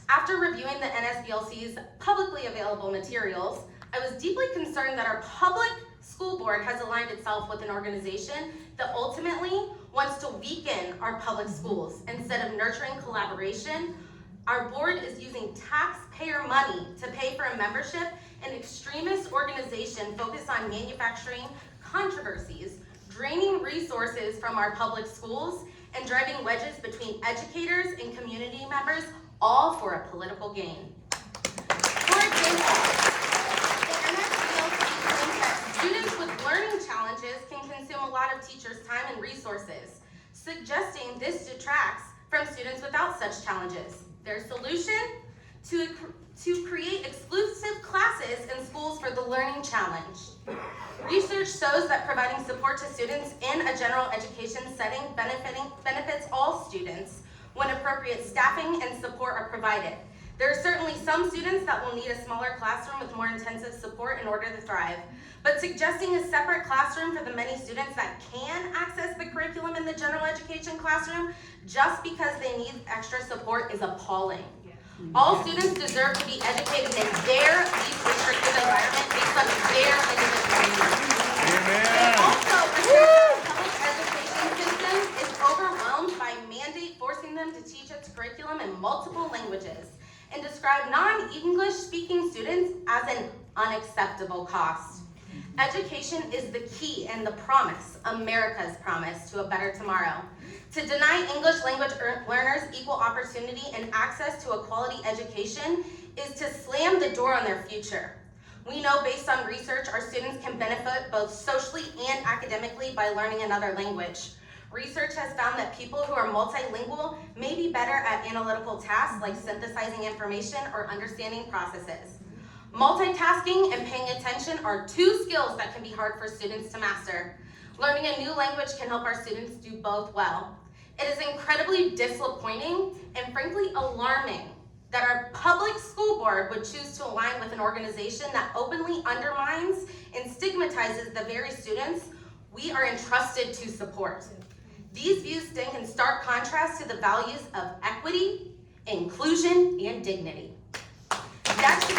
After reviewing the NSBLC's publicly available materials, I was deeply concerned that our public school board has aligned itself with an organization that ultimately wants to weaken our public schools. Instead of nurturing collaboration, our board is using taxpayer money to pay for a membership in an extremist organization focused on manufacturing controversies, draining resources from our public schools, and driving wedges between educators and community members, all for a political gain. For example, the NSBLC claims that students with learning challenges can consume a lot of teachers' time and resources, suggesting this detracts from students without such challenges. Their solution? To create exclusive classes in schools for the learning challenge. Research shows that providing support to students in a general education setting benefits all students when appropriate staffing and support are provided. There are certainly some students that will need a smaller classroom with more intensive support in order to thrive, but suggesting a separate classroom for the many students that can access the curriculum in the general education classroom just because they need extra support is appalling. All students deserve to be educated in their least restrictive environment based on their individual needs. They also assert that the public education system is overwhelmed by mandate forcing them to teach its curriculum in multiple languages and describe non-English speaking students as an unacceptable cost. Education is the key and the promise, America's promise, to a better tomorrow. To deny English language learners equal opportunity and access to a quality education is to slam the door on their future. We know based on research our students can benefit both socially and academically by learning another language. Research has found that people who are multilingual may be better at analytical tasks like synthesizing information or understanding processes. Multitasking and paying attention are 2 skills that can be hard for students to master. Learning a new language can help our students do both well. It is incredibly disappointing and frankly alarming that our public school board would choose to align with an organization that openly undermines and stigmatizes the very students we are entrusted to support. These views stand in stark contrast to the values of equity, inclusion, and dignity. That should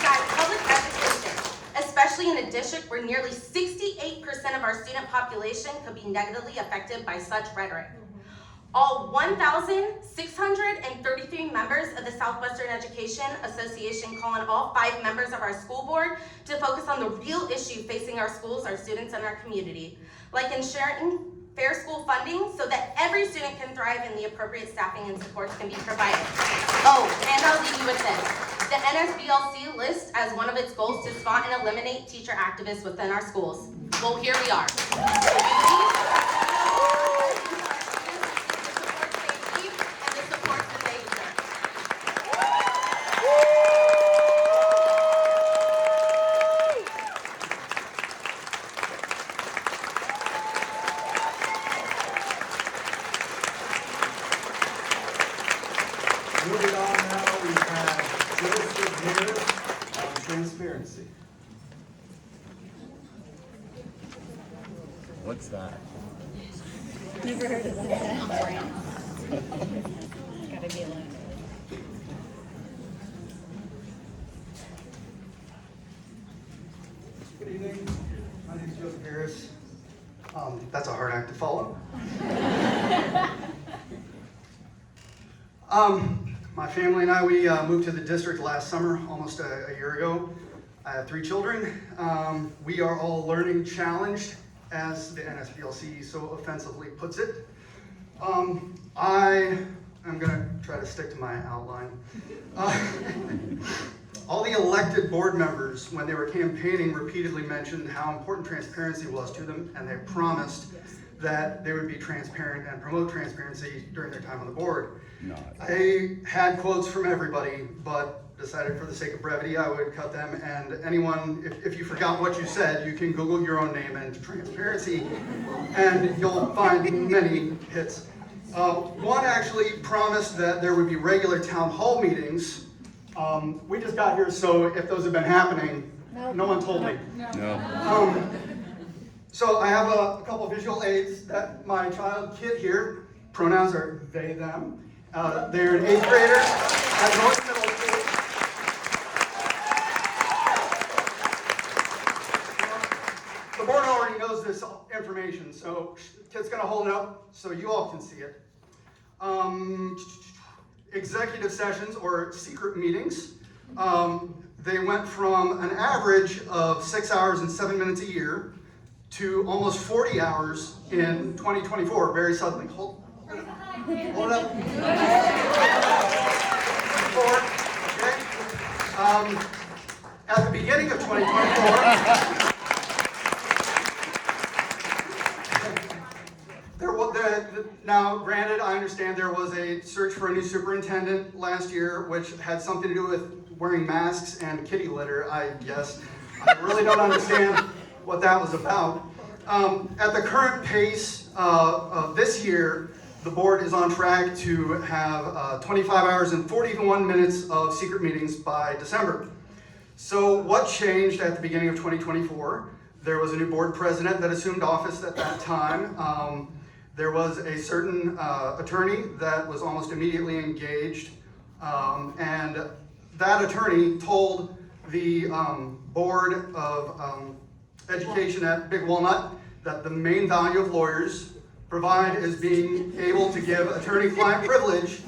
guide public education, especially in a district where nearly 68% of our student population could be negatively affected by such rhetoric. All 1,633 members of the Southwestern Education Association call on all 5 members of our school board to focus on the real issue facing our schools, our students, and our community, like ensuring fair school funding so that every student can thrive and the appropriate staffing and supports can be provided. Oh, and I'll leave you with this. The NSBLC lists as one of its goals to spot and eliminate teacher activists within our schools. Well, here we are. What's that? Never heard of that. Gotta be alone. Good evening. My name is Joseph Harris. That's a hard act to follow. My family and I, we moved to the district last summer, almost a year ago. I have 3 children. We are all learning challenged, as the NSBLC so offensively puts it. I'm gonna try to stick to my outline. All the elected board members, when they were campaigning, repeatedly mentioned how important transparency was to them, and they promised that they would be transparent and promote transparency during their time on the board. I had quotes from everybody, but decided for the sake of brevity, I would cut them, and anyone, if you forgot what you said, you can Google your own name and transparency, and you'll find many hits. One actually promised that there would be regular town hall meetings. We just got here, so if those have been happening, no one told me. No. So I have a couple of visual aids that my child, Kit here, pronouns are they, them. They're an 8th grader at North Middle School. The board already knows this information, so Kit's gonna hold it up so you all can see it. Executive sessions or secret meetings. They went from an average of 6 hours and 7 minutes a year to almost 40 hours in 2024, very suddenly. Hold it up. 4, okay. At the beginning of 2024, now, granted, I understand there was a search for a new superintendent last year, which had something to do with wearing masks and kitty litter, I guess. I really don't understand what that was about. At the current pace of this year, the board is on track to have 25 hours and 41 minutes of secret meetings by December. So what changed at the beginning of 2024? There was a new board president that assumed office at that time. There was a certain attorney that was almost immediately engaged, and that attorney told the Board of Education at Big Walnut that the main value of lawyers provide is being able to give attorney-client privilege,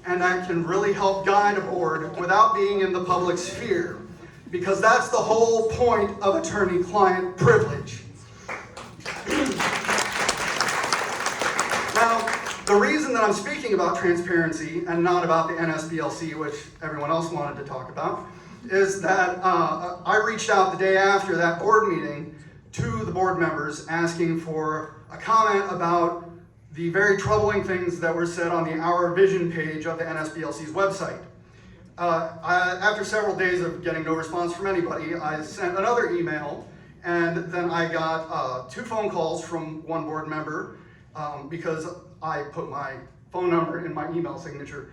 and that can really help guide a board without being in the public sphere, because that's the whole point of attorney-client privilege. Now, the reason that I'm speaking about transparency and not about the NSBLC, which everyone else wanted to talk about, is that I reached out the day after that board meeting to the board members asking for a comment about the very troubling things that were said on the Our Vision page of the NSBLC's website. After several days of getting no response from anybody, I sent another email, and then I got 2 phone calls from one board member because I put my phone number in my email signature.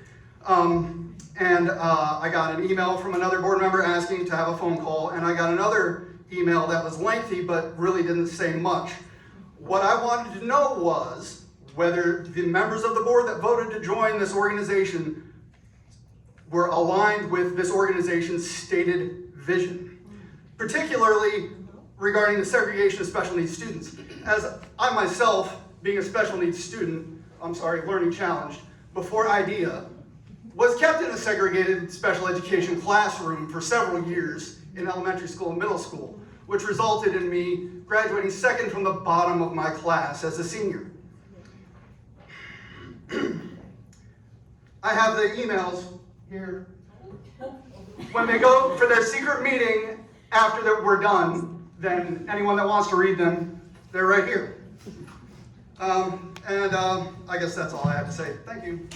I got an email from another board member asking to have a phone call, and I got another email that was lengthy but really didn't say much. What I wanted to know was whether the members of the board that voted to join this organization were aligned with this organization's stated vision, particularly regarding the segregation of special needs students. As I myself, being a special needs student, learning challenged, before IDEA, was kept in a segregated special education classroom for several years in elementary school and middle school, which resulted in me graduating second from the bottom of my class as a senior. I have the emails here. When they go for their secret meeting after we're done, then anyone that wants to read them, they're right here. I guess that's all I have to say. Thank you.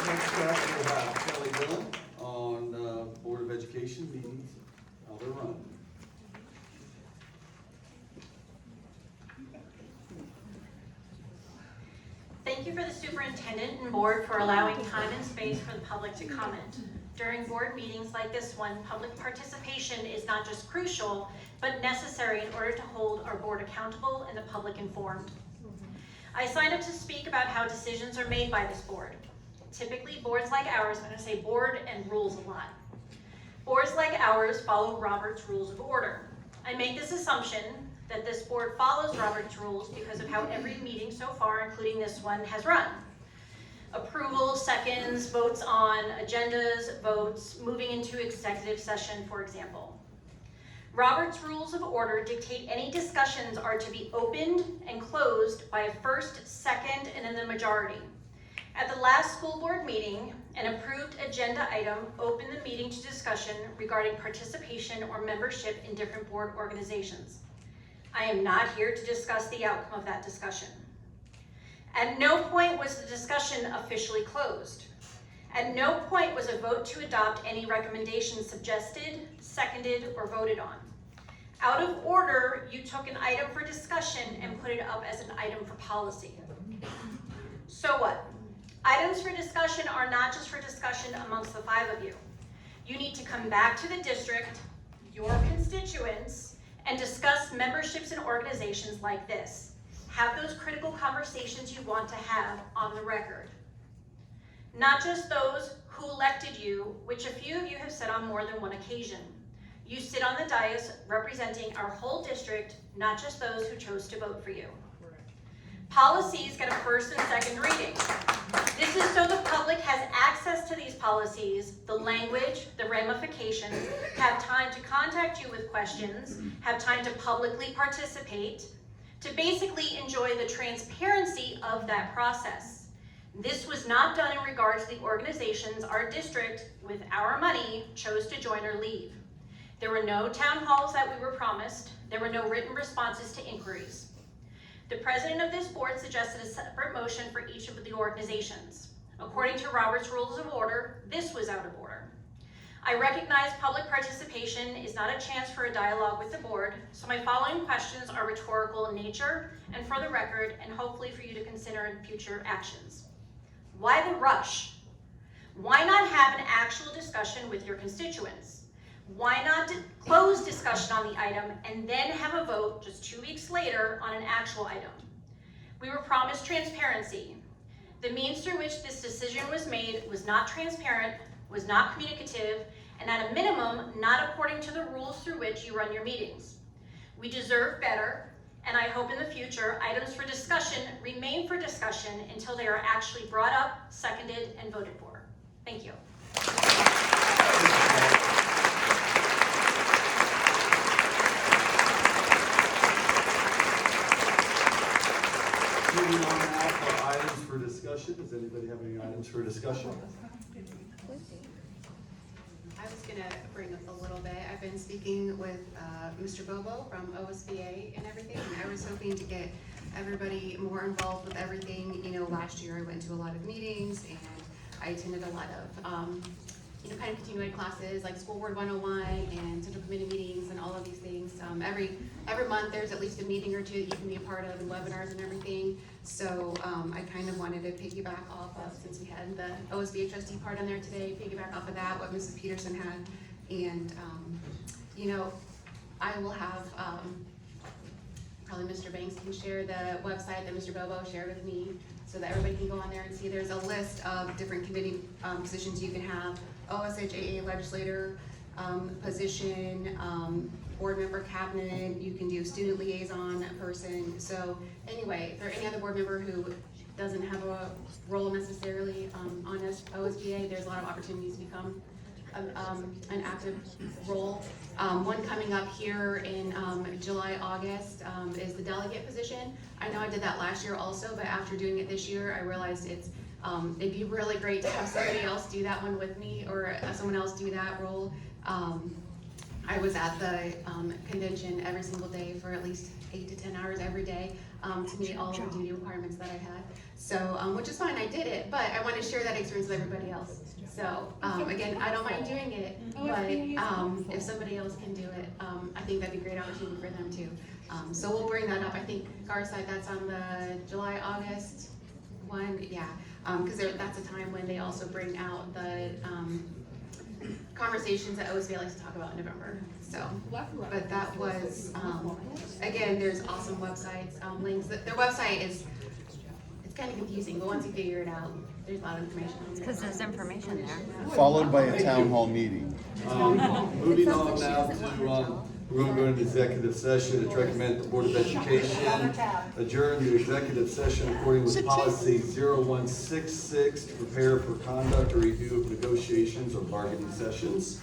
Next up, we'll have Kelly Dillon on Board of Education meetings, how they're run. Thank you for the superintendent superintendent and board for allowing time and space for the public to comment. During board meetings like this one, public participation is not just crucial, but necessary in order to hold our board accountable and the public informed. I signed up to speak about how decisions are made by this board. Typically, boards like ours, I'm going to say board and rules a lot. Boards like ours follow Robert's Rules of Order. I make this assumption that this board follows Robert's rules because of how every meeting so far, including this one, has run. Approval, seconds, votes on agendas, votes, moving into executive session, for example. Robert's Rules of Order dictate any discussions are to be opened and closed by a first, second, and then the majority. At the last school board meeting, an approved agenda item opened the meeting to discussion regarding participation or membership in different board organizations. I am not here to discuss the outcome of that discussion. At no point was the discussion officially closed. At no point was a vote to adopt any recommendations suggested, seconded, or voted on. Out of order, you took an item for discussion and put it up as an item for policy. So what? Items for discussion are not just for discussion amongst the 5 of you. You need to come back to the district, your constituents, and discuss memberships in organizations like this. Have those critical conversations you want to have on the record. Not just those who elected you, which a few of you have said on more than one occasion. You sit on the dais representing our whole district, not just those who chose to vote for you. Policies get a first and second reading. This is so the public has access to these policies, the language, the ramifications, have time to contact you with questions, have time to publicly participate, to basically enjoy the transparency of that process. This was not done in regard to the organizations our district, with our money, chose to join or leave. There were no town halls that we were promised. There were no written responses to inquiries. The president of this board suggested a separate motion for each of the organizations. According to Robert's Rules of Order, this was out of order. I recognize public participation is not a chance for a dialogue with the board, so my following questions are rhetorical in nature and for the record, and hopefully for you to consider in future actions. Why the rush? Why not have an actual discussion with your constituents? Why not close discussion on the item and then have a vote just 2 weeks later on an actual item? We were promised transparency. The means through which this decision was made was not transparent, was not communicative, and at a minimum, not according to the rules through which you run your meetings. We deserve better, and I hope in the future, items for discussion remain for discussion until they are actually brought up, seconded, and voted for. Thank you. Moving on now for items for discussion. Does anybody have any items for discussion? I was gonna bring up a little bit. I've been speaking with Mr. Bobo from OSBA and everything, and I was hoping to get everybody more involved with everything. You know, last year I went to a lot of meetings and I attended a lot of kind of continuing classes like School Board 101 and Central Committee meetings and all of these things. Every month there's at least a meeting or two that you can be a part of and webinars and everything. So I kind of wanted to piggyback off of, since we had the OSBA trustee part on there today, piggyback off of that, what Mrs. Peterson had. And, I will have, probably Mr. Banks can share the website that Mr. Bobo shared with me so that everybody can go on there and see. There's a list of different committee positions you can have. OSHAA legislator position, board member cabinet, you can do student liaison person. So anyway, if there any other board member who doesn't have a role necessarily on OSBA, there's a lot of opportunities to become an active role. One coming up here in July, August is the delegate position. I know I did that last year also, but after doing it this year, I realized it'd be really great to have somebody else do that one with me, or someone else do that role. I was at the convention every single day for at least 8 to 10 hours every day to meet all of the duty requirements that I had. So, which is fine, I did it, but I want to share that experience with everybody else. So, again, I don't mind doing it, but if somebody else can do it, I think that'd be a great opportunity for them too. So we'll bring that up. I think Garside, that's on the July, August one, yeah. because that's a time when they also bring out the conversations that OSBA likes to talk about in November. So, but that was, again, there's awesome websites, links. Their website is, it's kind of confusing, but once you figure it out, there's a lot of information on there. Because there's information there. Followed by a town hall meeting. Moving on now to, we're going to go into executive session. It's recommended the Board of Education adjourn to executive session according with policy 0166 to prepare for conduct or review of negotiations or bargaining sessions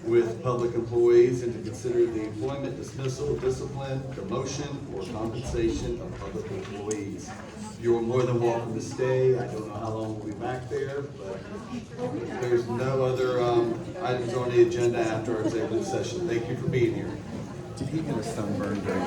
with public employees and to consider the employment, dismissal, discipline, promotion, or compensation of public employees. You're more than welcome to stay. I don't know how long we'll be back there, but there's no other items on the agenda after our executive session. Thank you for being here. Did he get a sunburn during